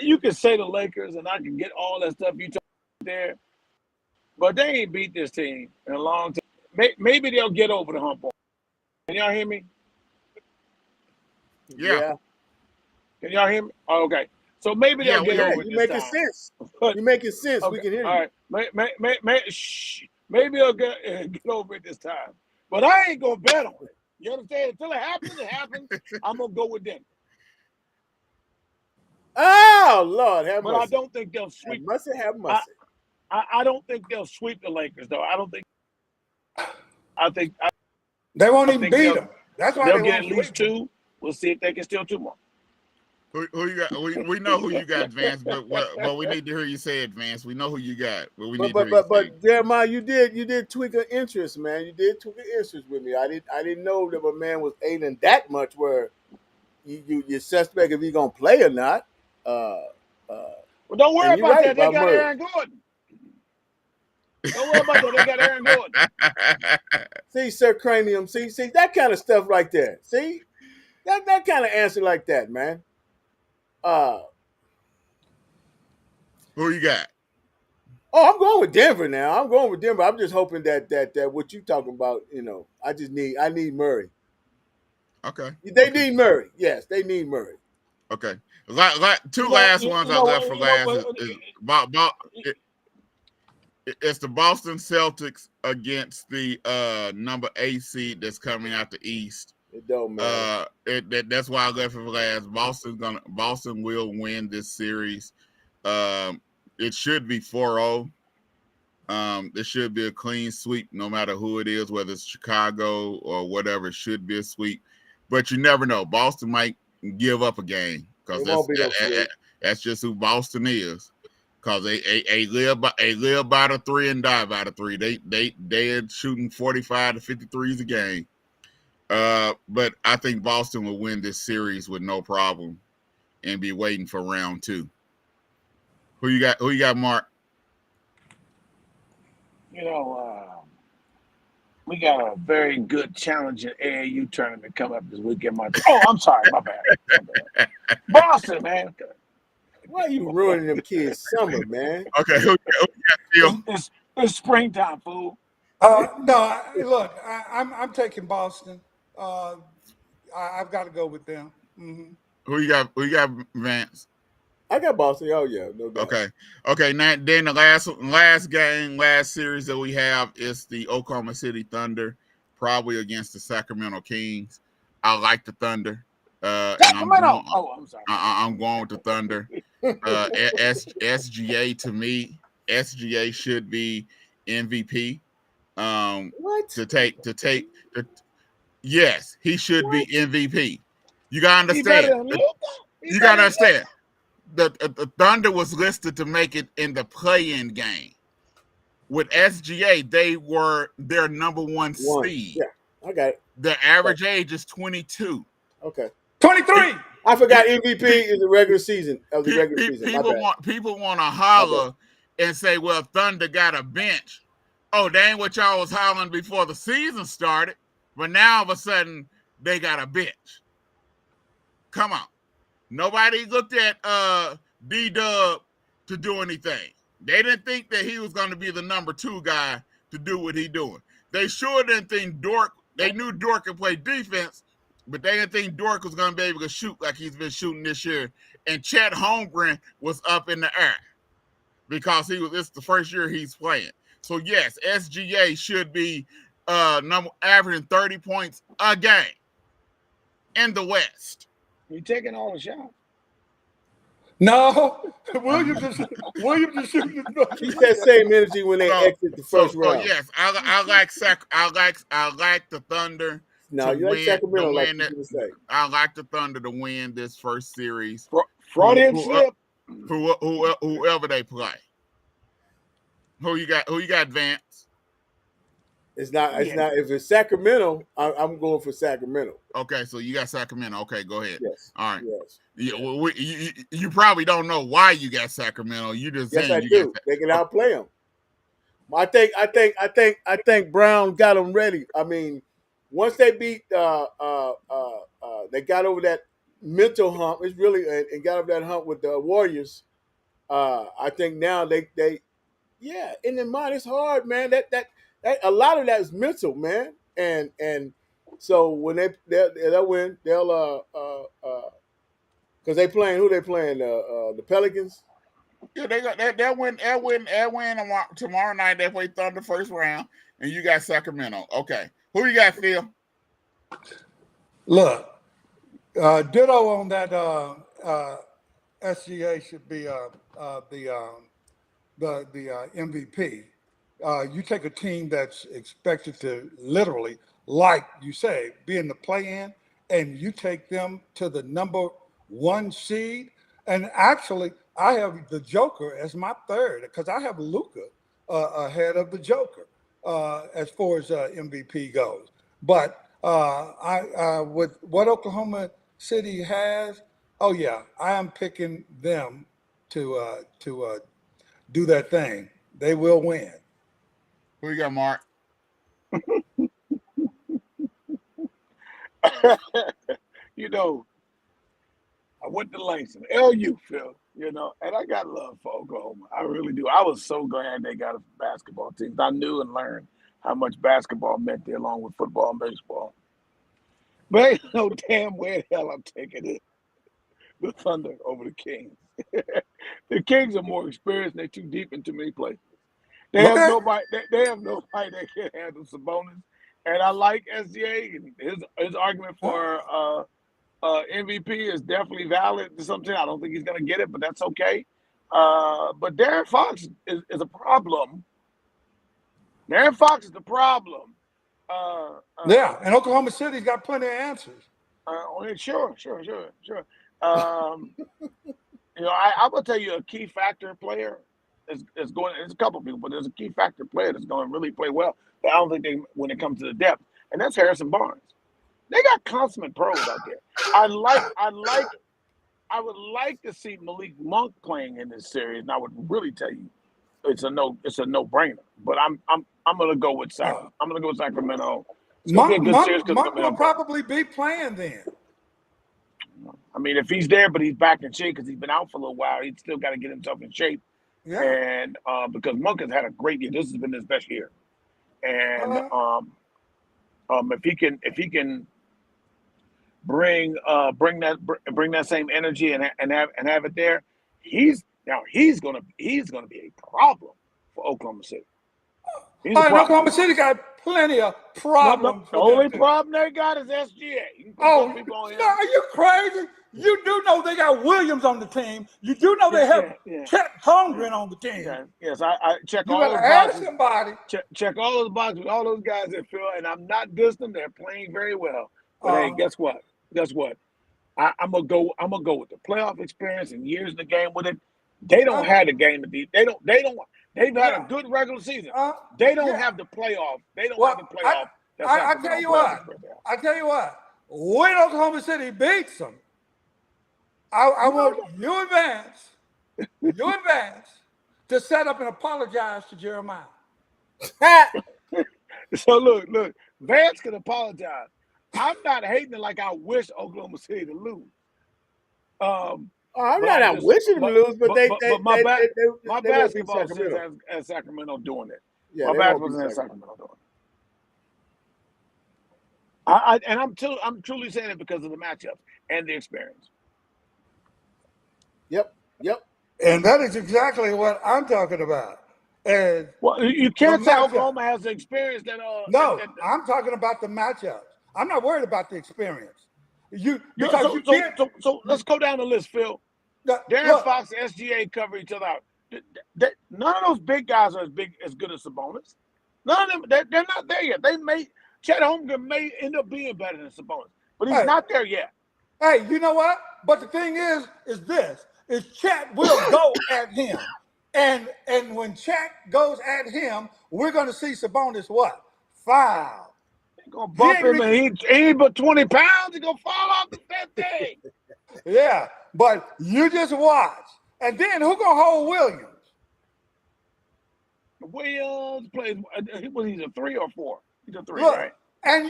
You can say the Lakers, and I can get all that stuff you talk there, but they ain't beat this team in a long time. Maybe they'll get over the hump. Can y'all hear me? Yeah. Can y'all hear me? Oh, okay. So maybe they'll get Yeah, over it you this making time. sense. But You making sense. We okay, can hear all you. right. Maybe they'll get over it this time. But I ain't gonna bet on it. You understand? Until it happens, it happens. I'm gonna go with them. Oh Lord, have But I mercy. don't think they'll sweep. Have I, mercy. I don't think they'll sweep the Lakers though. I don't think. I They won't even think beat them. That's why they'll they get at won't least sweep them. 2. We'll see if they can steal 2 more. Who you got? We know who you got, Vance, but we need to hear you say it, Vance. We know who you got, but we need to hear you say it. Jeremiah, you did tweak an interest, man. You did tweak an interest with me. I didn't know that a man was ailing that much where you suspect if he's gonna play or not. Well, don't worry And you're about right that. They about got Murray. Aaron Gordon. Don't worry about that. They got Aaron Gordon. See, Sir Cranium. See that kind of stuff right there. See that kind of answer like that, man. Who you got? Oh, I'm going with Denver now. I'm just hoping that what you talking about, I need Murray. Okay. They need Murray. Yes, they need Murray. Okay. Two last ones I left for last it's the Boston Celtics against the number 8 seed that's coming out the East. It don't matter. That's why I left it for last. Boston will win this series. It should be 4-0. There should be a clean sweep no matter who it is, whether it's Chicago or whatever. It should be a sweep. But you never know. Boston might give up a game because that's just who Boston is. Because they live by the 3 and die by the 3. They're shooting 45 to 53s a game. But I think Boston will win this series with no problem and be waiting for round 2. Who you got, Mark? We got a very good challenging AAU tournament coming up this weekend. I'm sorry, my bad. Boston, man. Why are you ruining them kids' summer, man? Okay, who you got, It's springtime, fool. No, look, I'm taking Boston. I've got to go with them. Mm-hmm. Who you got, Vance? I got Boston. Oh yeah, no doubt. Okay. Now then, the last series that we have is the Oklahoma City Thunder, probably against the Sacramento Kings. I like the Thunder. Sacramento. I'm sorry. I'm going with the Thunder. SGA to me, SGA should be MVP. What? Yes, he should be MVP. You gotta He better understand. than Luka? You gotta understand. The Thunder was listed to make it in the play-in game. With SGA, they were their number 1 seed. Yeah, I got it. Their average age is 22. Okay. 23. I forgot MVP is the regular season of the regular season. People want to holler and say, well, Thunder got a bench. Oh, that ain't what y'all was hollering before the season started. But now all of a sudden, they got a bench. Come on. Nobody looked at D-Dub to do anything. They didn't think that he was going to be the number 2 guy to do what he doing. They sure didn't think they knew Dort could play defense, but they didn't think Dort was going to be able to shoot like he's been shooting this year. And Chet Holmgren was up in the air because it's the first year he's playing. So yes, SGA should be averaging 30 points a game in the West. You taking all the shots? No, William just shooting. Keep that same energy when they exit the first round. Yes, I like the Thunder. No, you like Sacramento, like you gonna say. I like the Thunder to win this first series. Front-end slip. Whoever they play. Who you got, Vance? It's not. If it's Sacramento, I'm going for Sacramento. Okay, so you got Sacramento. Okay, go ahead. Yes. All right. Yes. You probably don't know why you got Sacramento. You just yes, saying I do. They can outplay them. I think Brown got them ready. I mean, once they beat, they got over that mental hump. It's really and got over that hump with the Warriors. I think now they in their mind it's hard, man. That a lot of that is mental, man. And so when they'll win, they'll Because they playing who they playing? The Pelicans. Yeah, they'll win tomorrow night. They play Thunder first round, and you got Sacramento. Okay, who you got, Phil? Look, ditto on that. SGA should be the MVP. You take a team that's expected to literally, like you say, be in the play-in, and you take them to the number 1 seed. And actually, I have the Joker as my third because I have Luka ahead of the Joker as far as MVP goes. But with what Oklahoma City has, oh yeah, I am picking them to do that thing. They will win. Who you got, Mark? You know, I went to Langston, LU, Phil, and I got love for Oklahoma. I really do. I was so glad they got a basketball team. I knew and learned how much basketball meant there along with football and baseball. But ain't no damn way the hell I'm taking it. The Thunder over the Kings. The Kings are more experienced. They're too deep in too many places. They have nobody. They have nobody that can handle Sabonis. And I like SGA. His argument for MVP is definitely valid to some extent. I don't think he's going to get it, but that's okay. But Darren Fox is a problem. Darren Fox is the problem. Yeah, and Oklahoma City's got plenty of answers. Sure. I will tell you a key factor player is going. There's a couple people, but there's a key factor player that's going to really play well. But I don't think when it comes to the depth, and that's Harrison Barnes. They got consummate pros out there. I would like to see Malik Monk playing in this series, and I would really tell you it's a no-brainer. But I'm going to go with Sacramento. I'm going to go with Sacramento. Monk will probably be playing then. I mean, if he's there, but he's back in shape because he's been out for a little while, he's still got to get himself in shape. Yeah. And because Monk has had a great year, this has been his best year. And if he can bring that same energy and have it there, he's gonna be a problem for Oklahoma City. Oklahoma City got plenty of problems. The only problem they got is SGA. Are you crazy? You do know they got Williams on the team. You do know they have Chet Holmgren on the team. Yes, I check all those boxes. Somebody. Check all those boxes with all those guys that feel, and I'm not dissing them. They're playing very well. But hey, guess what? I'm gonna go with the playoff experience and years in the game with it. They don't have the game to beat. They've had a good regular season. They don't have the playoff. They don't have the playoff. I tell you what. When Oklahoma City beats them, I want you and Vance to set up and apologize to Jeremiah. So look, Vance can apologize. I'm not hating it like I wish Oklahoma City to lose. I'm not wishing them to lose, but my basketball says Sacramento doing it. Yeah, my basketball says Sacramento doing it. I'm truly saying it because of the matchups and the experience. Yep. And that is exactly what I'm talking about. And you can't say Oklahoma has the experience that. No, I'm talking about the matchups. I'm not worried about the experience. So let's go down the list, Phil. Darren Fox and SGA cover each other out. None of those big guys are as good as Sabonis. None of them. They're not there yet. Chet Holmgren may end up being better than Sabonis, but he's not there yet. Hey, you know what? But the thing is Chet will go at him. And when Chet goes at him, we're going to see Sabonis what? Foul. He's going to bump him, and he ain't but 20 pounds. He's going to fall off the fat thing. Yeah, but you just watch. And then who going to hold Williams? Williams plays, he's a 3 or 4. He's a 3, look, right? And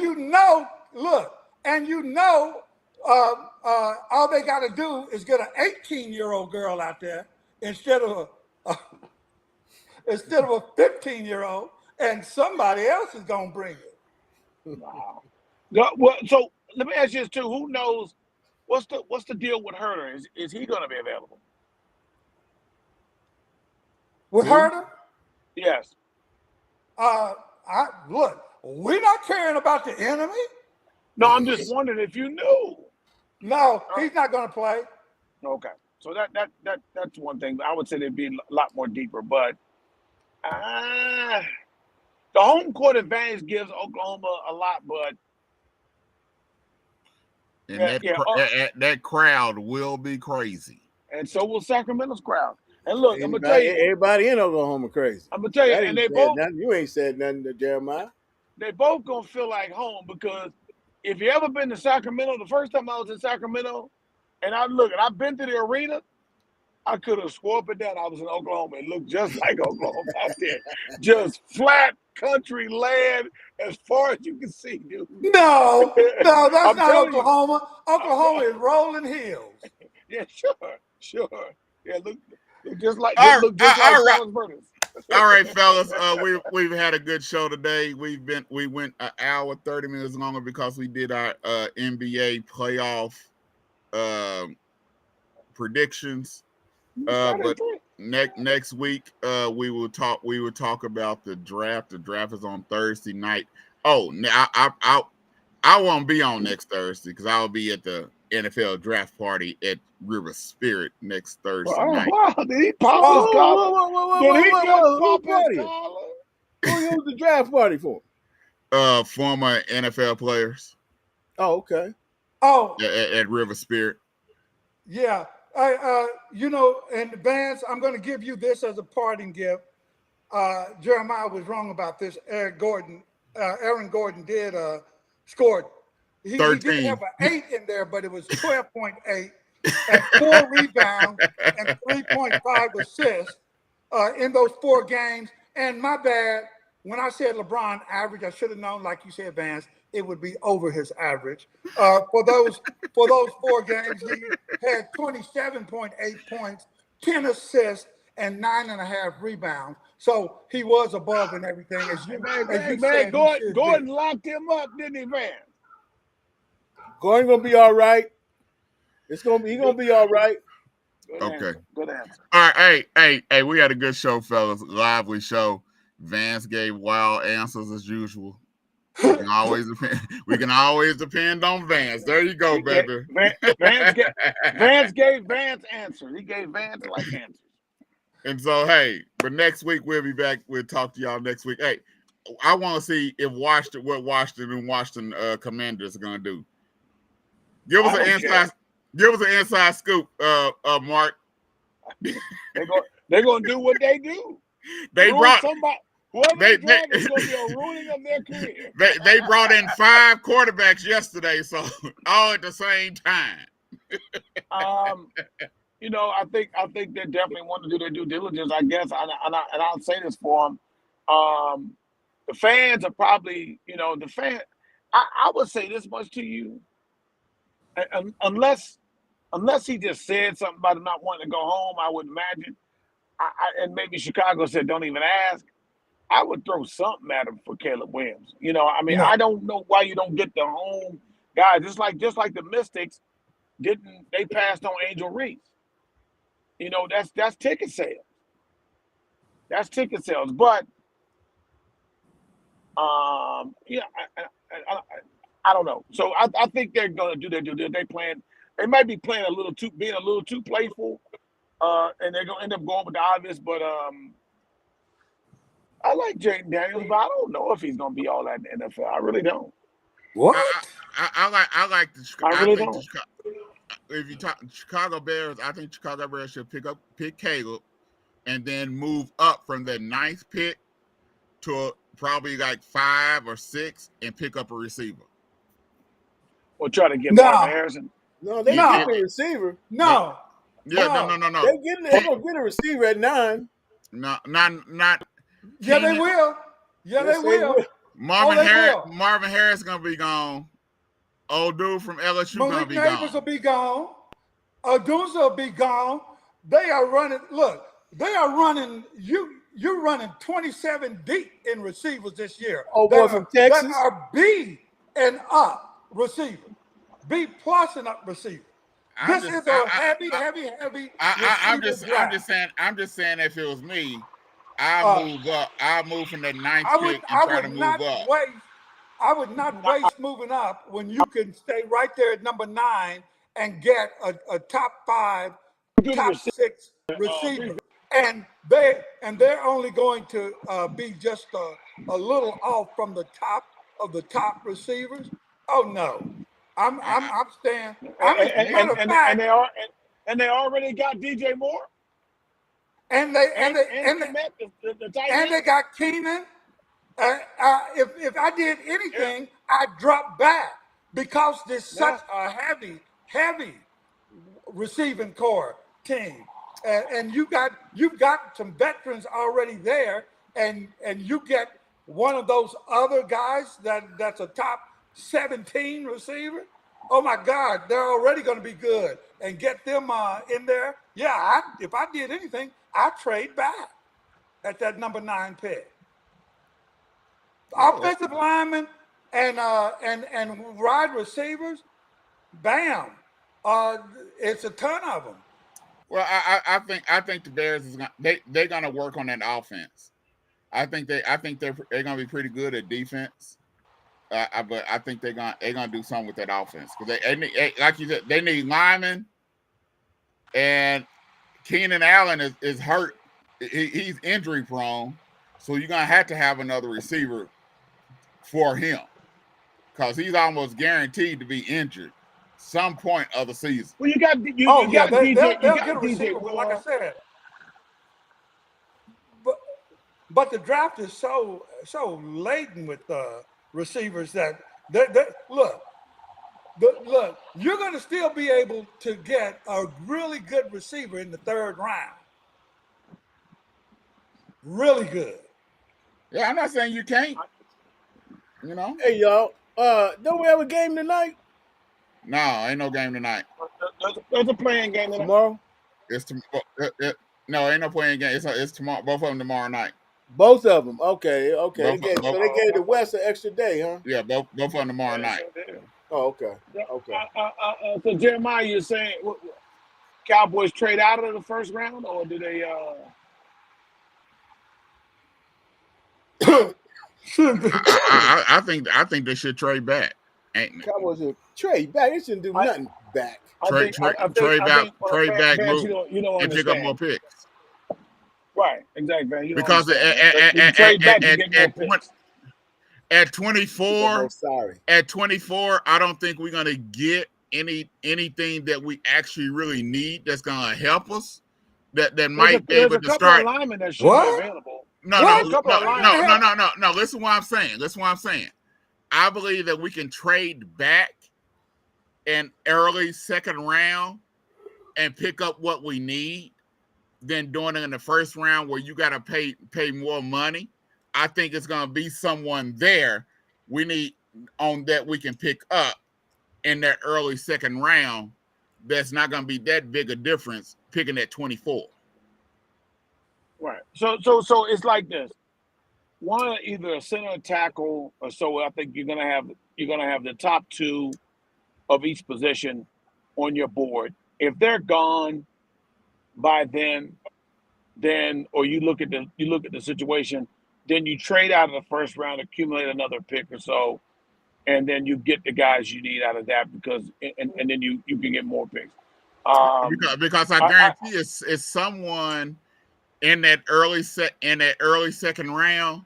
all they got to do is get an 18-year-old girl out there instead of a 15-year-old, and somebody else is going to bring it. Wow. Well, so let me ask you this too. Who knows what's the deal with Herter? Is he going to be available? With Herter? Yes. Look, we're not caring about the enemy. No, I'm just wondering if you knew. No, he's not going to play. Okay, so that's one thing. I would say they'd be a lot more deeper, but the home court advantage gives Oklahoma a lot, but that crowd will be crazy, and so will Sacramento's crowd. And look, I'm gonna tell you, everybody in Oklahoma crazy. I'm gonna tell you, and they both. You ain't said nothing to Jeremiah. They both gonna feel like home because if you ever been to Sacramento, the first time I was in Sacramento, and I've been to the arena, I could have swore up and down I was in Oklahoma. It looked just like Oklahoma out there, just flat country land as far as you can see, dude. No, that's not Oklahoma. Oklahoma is rolling hills. Yeah, sure. Yeah, look just like Dallas Burners. All right, fellas. We've had a good show today. We went an hour 30 minutes longer because we did our NBA playoff predictions. But next week we will talk about the draft. The draft is on Thursday night. Oh, I won't be on next Thursday because I'll be at the NFL draft party at River Spirit next Thursday night. Wow, did he pop his collar? Did he pop his collar? Who was the draft party for? Former NFL players. Oh, okay. Oh, at River Spirit. Yeah. And Vance, I'm going to give you this as a parting gift. Jeremiah was wrong about this. Aaron Gordon did score. He did have an 8 in there, but it was 12.8 and 4 rebounds and 3.5 assists in those 4 games. And my bad, when I said LeBron average, I should have known, like you said, Vance, it would be over his average. For those 4 games, he had 27.8 points, 10 assists, and 9.5 rebounds. So he was above and everything. Gordon locked him up, didn't he, Vance? Gordon gonna be all right. He's gonna be all right. Okay. Good answer. All right. Hey, we had a good show, fellas. Lively show. Vance gave wild answers as usual. We can always depend on Vance. There you go, baby. Vance gave Vance answers. He gave Vance like answers. And so, hey, but next week we'll be back. We'll talk to y'all next week. Hey, I want to see if what Washington Commanders are gonna do. Give us an inside scoop, Mark. They're gonna do what they do. They brought somebody. Whoever they is gonna be a ruining of their career. They brought in 5 quarterbacks yesterday, so all at the same time. I think they definitely want to do their due diligence, I guess. And I'll say this for them. The fans are probably, the fan. I would say this much to you. Unless he just said something about him not wanting to go home, I would imagine. And maybe Chicago said, don't even ask. I would throw something at him for Caleb Williams. I don't know why you don't get the home guys. Just like the Mystics they passed on Angel Reese. That's ticket sales. That's ticket sales. But I don't know. So I think they're gonna do their due diligence. They might be being a little too playful, and they're gonna end up going with the obvious. But I like Jaden Daniels, but I don't know if he's gonna be all that in the NFL. I really don't. What? I like the Chicago. I really don't. If you talk Chicago Bears, I think Chicago Bears should pick Caleb, and then move up from the 9th pick to probably like 5 or 6, and pick up a receiver. Or try to get Marvin Harrison. No, they get a receiver. No. No. They're gonna get a receiver at 9. No, not. Yeah, they will. Yeah, they will. Marvin Harris is gonna be gone. Old dude from LSU gonna be gone. Neighbors will be gone. Odunze will be gone. They are running. Look, they are running. You're running 27 deep in receivers this year. Oh, boy, from Texas. That are B and up receiver, B plus and up receiver. I'm This just, is a heavy receiver draft. I'm just saying, if it was me, I Uh, move up. I move from the ninth I would pick and I try to would move not up. waste I would not waste moving up when you can stay right there at number 9 and get a top 5, Good top receiver. 6 receiver. And they're only going to be just a little off from the top of the top receivers. Oh no. I'm staying. Matter of fact, And they already got DJ Moore and they and and they and and they, Komet, the tight and end. they got Keenan. If I did Yeah, anything, I'd drop back because there's such yeah. a heavy receiving core team, and you've got some veterans already there, and you get one of those other guys that's a top 17 receiver. Oh my God, they're already going to be good, and get them in there. Yeah, if I did anything, I'd trade back at that number 9 pick. Yeah, Offensive linemen and wide receivers, bam, it's a ton of them. well, I think the Bears is gonna they're gonna work on that offense. I think they're gonna be pretty good at defense. But I think they're gonna do something with that offense because like you said, they need linemen, and Keenan Allen is hurt. He's injury prone, so you're gonna have to have another receiver for him because he's almost guaranteed to be injured some point of the season. Well, you got Oh you yeah, got DJ you they'll got get a receiver, DJ but like I Moore. said, but but the draft is so laden with receivers that look. Look, you're going to still be able to get a really good receiver in the 3rd round. Really good. Yeah, I'm not saying you can't. You know, Hey y'all, don't we have a game tonight? no, ain't no game tonight. There's a playing game tonight. Tomorrow? It's no, ain't no playing game. It's tomorrow. Both of them tomorrow night. Both of them. Okay. Both, So both they gave the West an extra day, huh? yeah, both of them tomorrow night. Oh, okay. Okay. So Jeremiah, you're saying Cowboys trade out of the first round, or do they? I think they should trade back. Cowboys should trade back. They shouldn't do nothing back. Trade back, Vance, move, you don't and pick up more understand. picks. Right, exactly, Vance. You don't Because understand. You trade back to get more picks. at Oh, sorry. 24, I don't think we're gonna get anything that we actually really need that's gonna help us. That might be able to start. There's a couple of linemen that should be What? available. No, What? Listen what I'm saying. Listen what I'm saying. I believe that we can trade back in early 2nd round and pick up what we need than doing it in the 1st round where you got to pay more money. I think it's going to be someone there we need on that we can pick up in that early 2nd round. That's not going to be that big a difference picking at 24. Right. So it's like this. One, either a center tackle, or so I think you're gonna have the top 2 of each position on your board. If they're gone by then or you look at the situation, then you trade out of the 1st round, accumulate another pick or so, and then you get the guys you need out of that because and then you can get more picks. Because I guarantee it's someone in that early 2nd round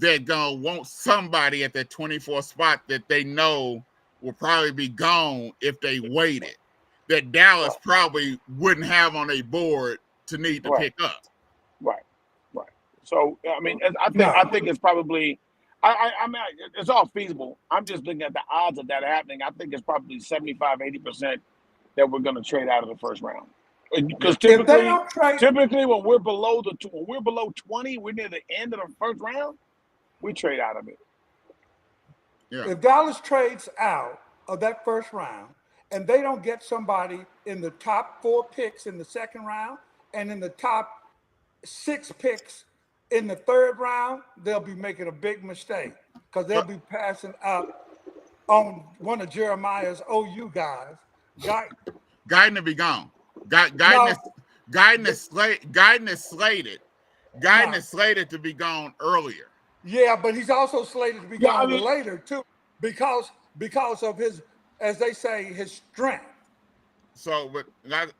that gonna want somebody at that 24 spot that they know will probably be gone if they waited. That Dallas probably wouldn't have on a board to need to pick up. Right. So I mean, No. I think it's probably. I mean, it's all feasible. I'm just looking at the odds of that happening. I think it's probably 75-80% that we're going to trade out of the 1st round. Because typically when we're below 20, we're near the end of the 1st round, we trade out of it. Yeah. If Dallas trades out of that 1st round and they don't get somebody in the top 4 picks in the 2nd round and in the top 6 picks in the 3rd round, they'll be making a big mistake because they'll be passing up on one of Jeremiah's OU guys. Guyton to be gone. Guyton No. is slated. Guyton No. is slated to be gone earlier. Yeah, but he's also slated to be Yeah, I gone mean, later too, because of his, as they say, his strength. So, but like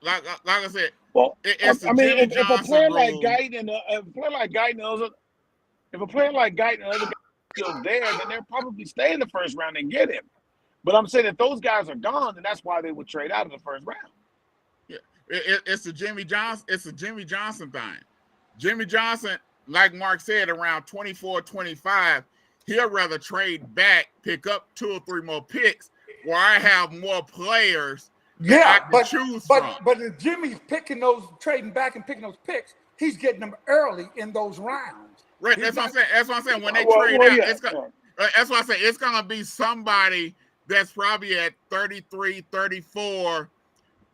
I said, well, it's the I mean, Jimmy if a Johnson player like rule. Guyton, if a player like Guyton, if a player like Guyton and other guys are still there, then they'll probably stay in the first round and get him. But I'm saying if those guys are gone, then that's why they would trade out of the first round. Yeah, it's the Jimmy Johnson. It's a Jimmy Johnson thing. Jimmy Johnson, like Mark said, around 24, 25, he'll rather trade back, pick up 2 or 3 more picks, where I have more players that I can choose from. But if Jimmy's trading back and picking those picks, he's getting them early in those rounds. Right, that's what I'm saying. That's what I'm saying. When they trade out, yeah, it's gonna. That's why I say it's gonna be somebody that's probably at 33, 34,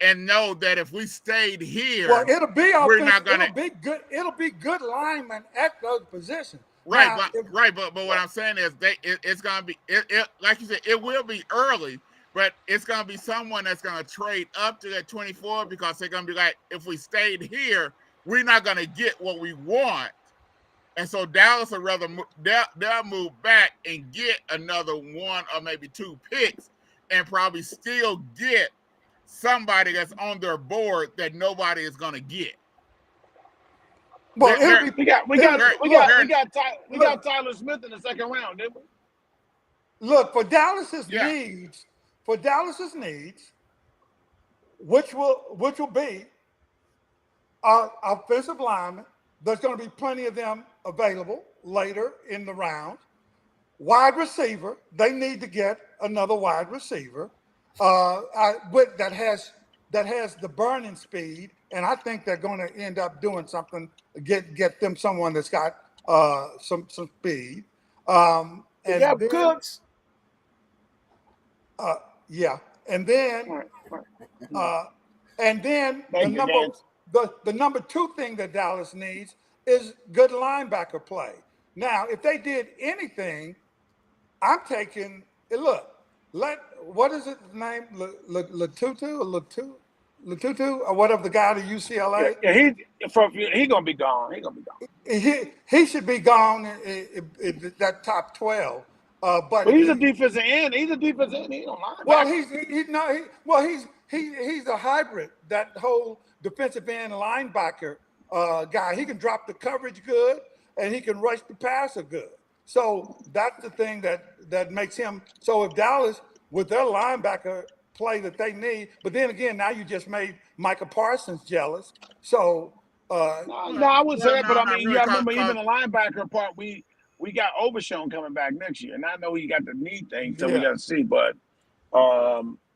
and know that if we stayed here, well, it'll be we're not gonna. It'll be good linemen at those positions. Right, Now, but what I'm saying is it's gonna be like you said, it will be early, but it's gonna be someone that's gonna trade up to that 24 because they're gonna be like, if we stayed here, we're not gonna get what we want. And so Dallas would rather they'll move back and get another 1 or maybe 2 picks and probably still get somebody that's on their board that nobody is going to get. Well, we got Tyler Smith in the second round, didn't we? Look, for Dallas's needs, which will be offensive linemen. There's going to be plenty of them available later in the round. Wide receiver, they need to get another wide receiver that has the burning speed, and I think they're going to end up doing something get them someone that's got some speed. And then, Cooks. Yeah, and then the number 2 thing that Dallas needs is good linebacker play. Now, if they did anything, I'm taking what is his name? Latutu or whatever, the guy at UCLA. Yeah, he's gonna be gone. He should be gone in that top 12. But he's a defensive end. He don't linebacker. Well, he's a hybrid. That whole defensive end linebacker guy. He can drop the coverage good, and he can rush the passer good. So that's the thing that makes him. So if Dallas, with their linebacker play that they need, but then again, now you just made Micah Parsons jealous. So no, I wouldn't say that, but I mean, you got to remember, even the linebacker part, we got Overshown coming back next year, and I know he got the knee thing, so we got to see. But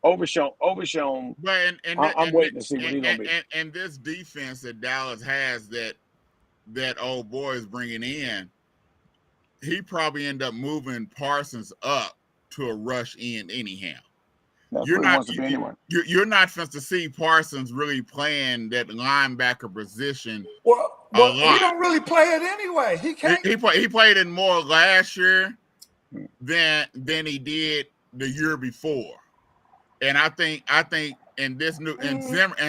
Overshown. But I'm waiting to see what he's gonna be. And this defense that Dallas has that old boy is bringing in, he probably end up moving Parsons up to a rush end anyhow. You're not supposed to see Parsons really playing that linebacker position. Well, he don't really play it anyway. He can't. He played it more last year than he did the year before, and I think in this new and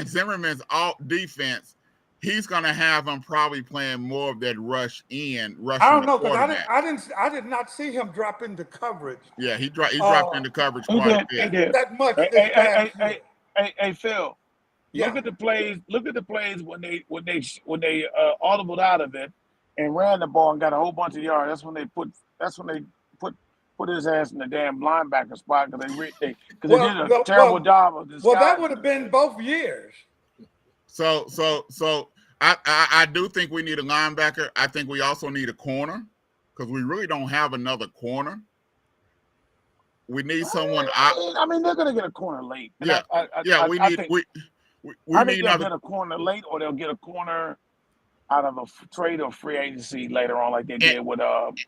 Zimmerman's defense, he's gonna have him probably playing more of that rush in. I don't know, because I did not see him drop into coverage. Yeah, he dropped into coverage quite a bit. That much. Hey, Phil. Yeah. Look at the plays when they audibled out of it and ran the ball and got a whole bunch of yards. That's when they put his ass in the damn linebacker spot because they did a terrible job of this. Well, that would have been both years. So I do think we need a linebacker. I think we also need a corner because we really don't have another corner. We need someone. I mean, they're gonna get a corner late. Yeah, we need they'll get a corner late, or they'll get a corner out of a trade or free agency later on, like they did with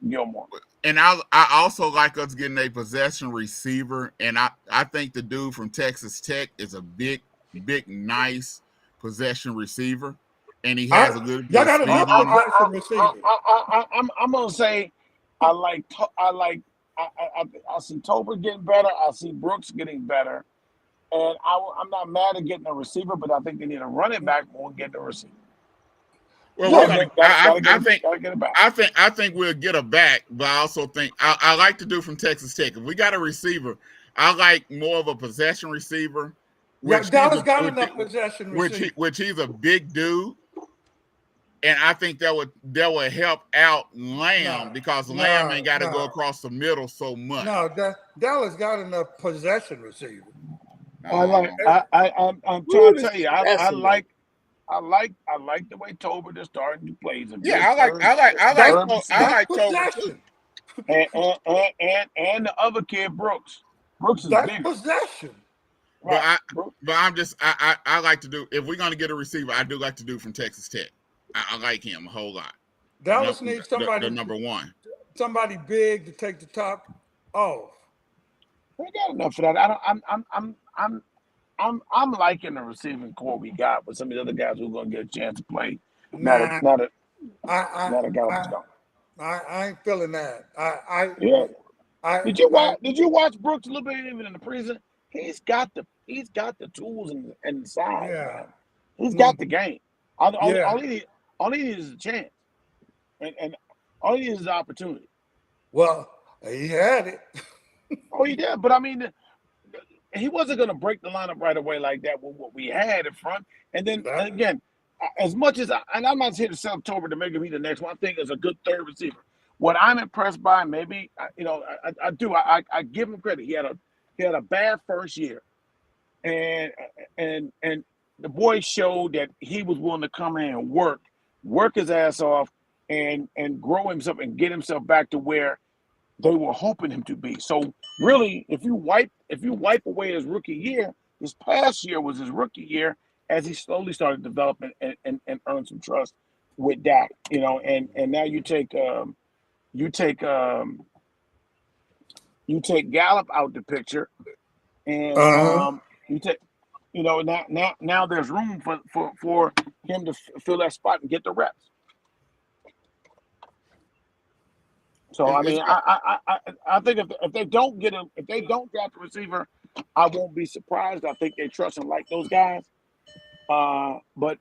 Gilmore. And I also like us getting a possession receiver, and I think the dude from Texas Tech is a big, nice possession receiver, and he has a good speed on him. I'm gonna say I see Tolbert getting better. I see Brooks getting better. And I'm not mad at getting a receiver, but I think they need a running back more than getting a receiver. Well, Yeah, we're Gotta I think get it back. I think we'll get a back, but I also think I like to do from Texas Tech. If we got a receiver, I like more of a possession receiver, yeah, which Dallas got enough possession receiver. which he's a big dude, and I think that would help out Lamb because Lamb ain't got to go across the middle so much. No, Dallas got enough possession receiver. I'm trying to tell you, I like the way Tolbert is starting to play. Yeah, I like Tolbert too. And the other kid, Brooks. Brooks is bigger. Possession. Right. But I like to do, if we're gonna get a receiver, I do like to do from Texas Tech. I like him a whole lot. Dallas needs somebody the number one. Somebody big to take the top off. We got enough for that. I'm liking the receiving core we got with some of the other guys who are gonna get a chance to play. Not a guy. I ain't feeling that. Did you watch Brooks a little bit even in the prison? He's got the tools and the size. Yeah. Man. He's got the game. All he needs is a chance. And all he needs is an opportunity. Well, he had it. Oh, he did. But I mean, he wasn't going to break the lineup right away like that with what we had in front. And then, again, as much as and I'm not here to sell Tolbert to make him be the next one, I think is a good third receiver. What I'm impressed by, maybe, I give him credit. He had a bad first year. And the boy showed that he was willing to come in and work his ass off and grow himself and get himself back to where they were hoping him to be. So really, if you wipe away his rookie year, his past year was his rookie year as he slowly started developing and earn some trust with Dak, and now you take Gallup out the picture, and you take, now there's room for him to fill that spot and get the reps. So I mean, I think if they don't draft a receiver, I won't be surprised. I think they trust and like those guys. But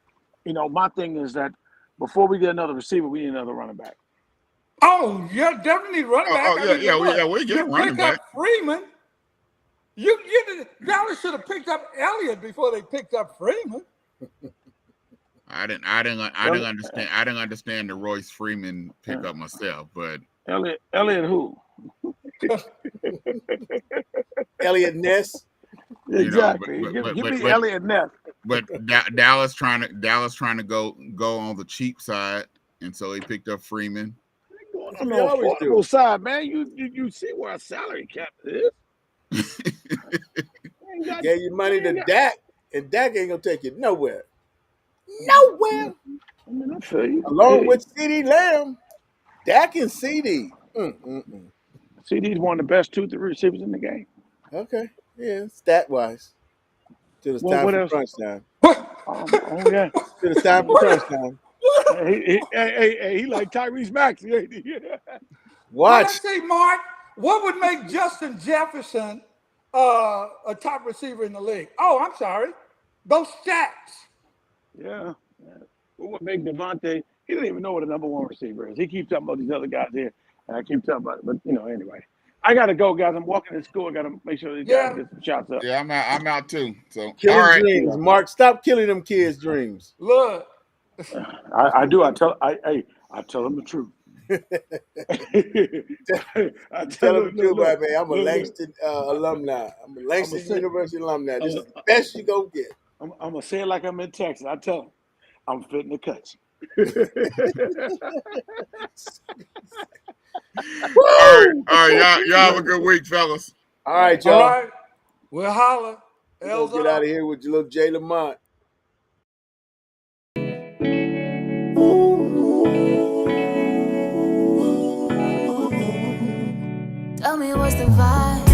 my thing is that before we get another receiver, we need another running back. Oh, yeah, definitely running back. We get running back. Freeman. Dallas should have picked up Elliott before they picked up Freeman. I didn't understand the Royce Freeman pickup myself, but Elliott who? Elliott Ness. Exactly. Give me Elliott Ness. But Dallas trying to go on the cheap side, and so he picked up Freeman. On the affordable side, man. You see where our salary cap is. Gave you money to Dak, and Dak ain't gonna take you nowhere. Nowhere. I mean, I feel you. Along with CD Lamb, Dak and CD. CD's one of the best 2-3 receivers in the game. Okay, yeah, stat wise. Till it's time for crunch time. Oh yeah. Till it's time for crunch time. He like Tyrese Maxey. Watch. I say, Mark, what would make Justin Jefferson a top receiver in the league? Oh, I'm sorry. Those stats. Yeah. What would make Devontae? He doesn't even know what a number one receiver is. He keeps talking about these other guys here, and I keep talking about it. But anyway, I gotta go, guys. I'm walking to school. I gotta make sure these guys get some shots up. Yeah, I'm out too. So killing dreams, Mark. Stop killing them kids' dreams. Look, I do. I tell them the truth. I tell them the truth, man. I'm a Langston alumni. I'm a Langston University alumni. This is the best you gonna get. I'm gonna say it like I'm in Texas. I tell them I'm fitting the cuts. All right, y'all have a good week, fellas. All right, y'all. All right. We'll holler. We'll get out of here with your little Jay Lamont. Tell me what's the vibe.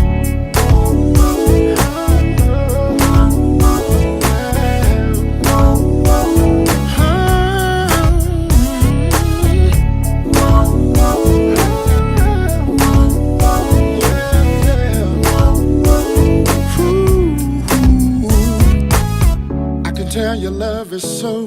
love is so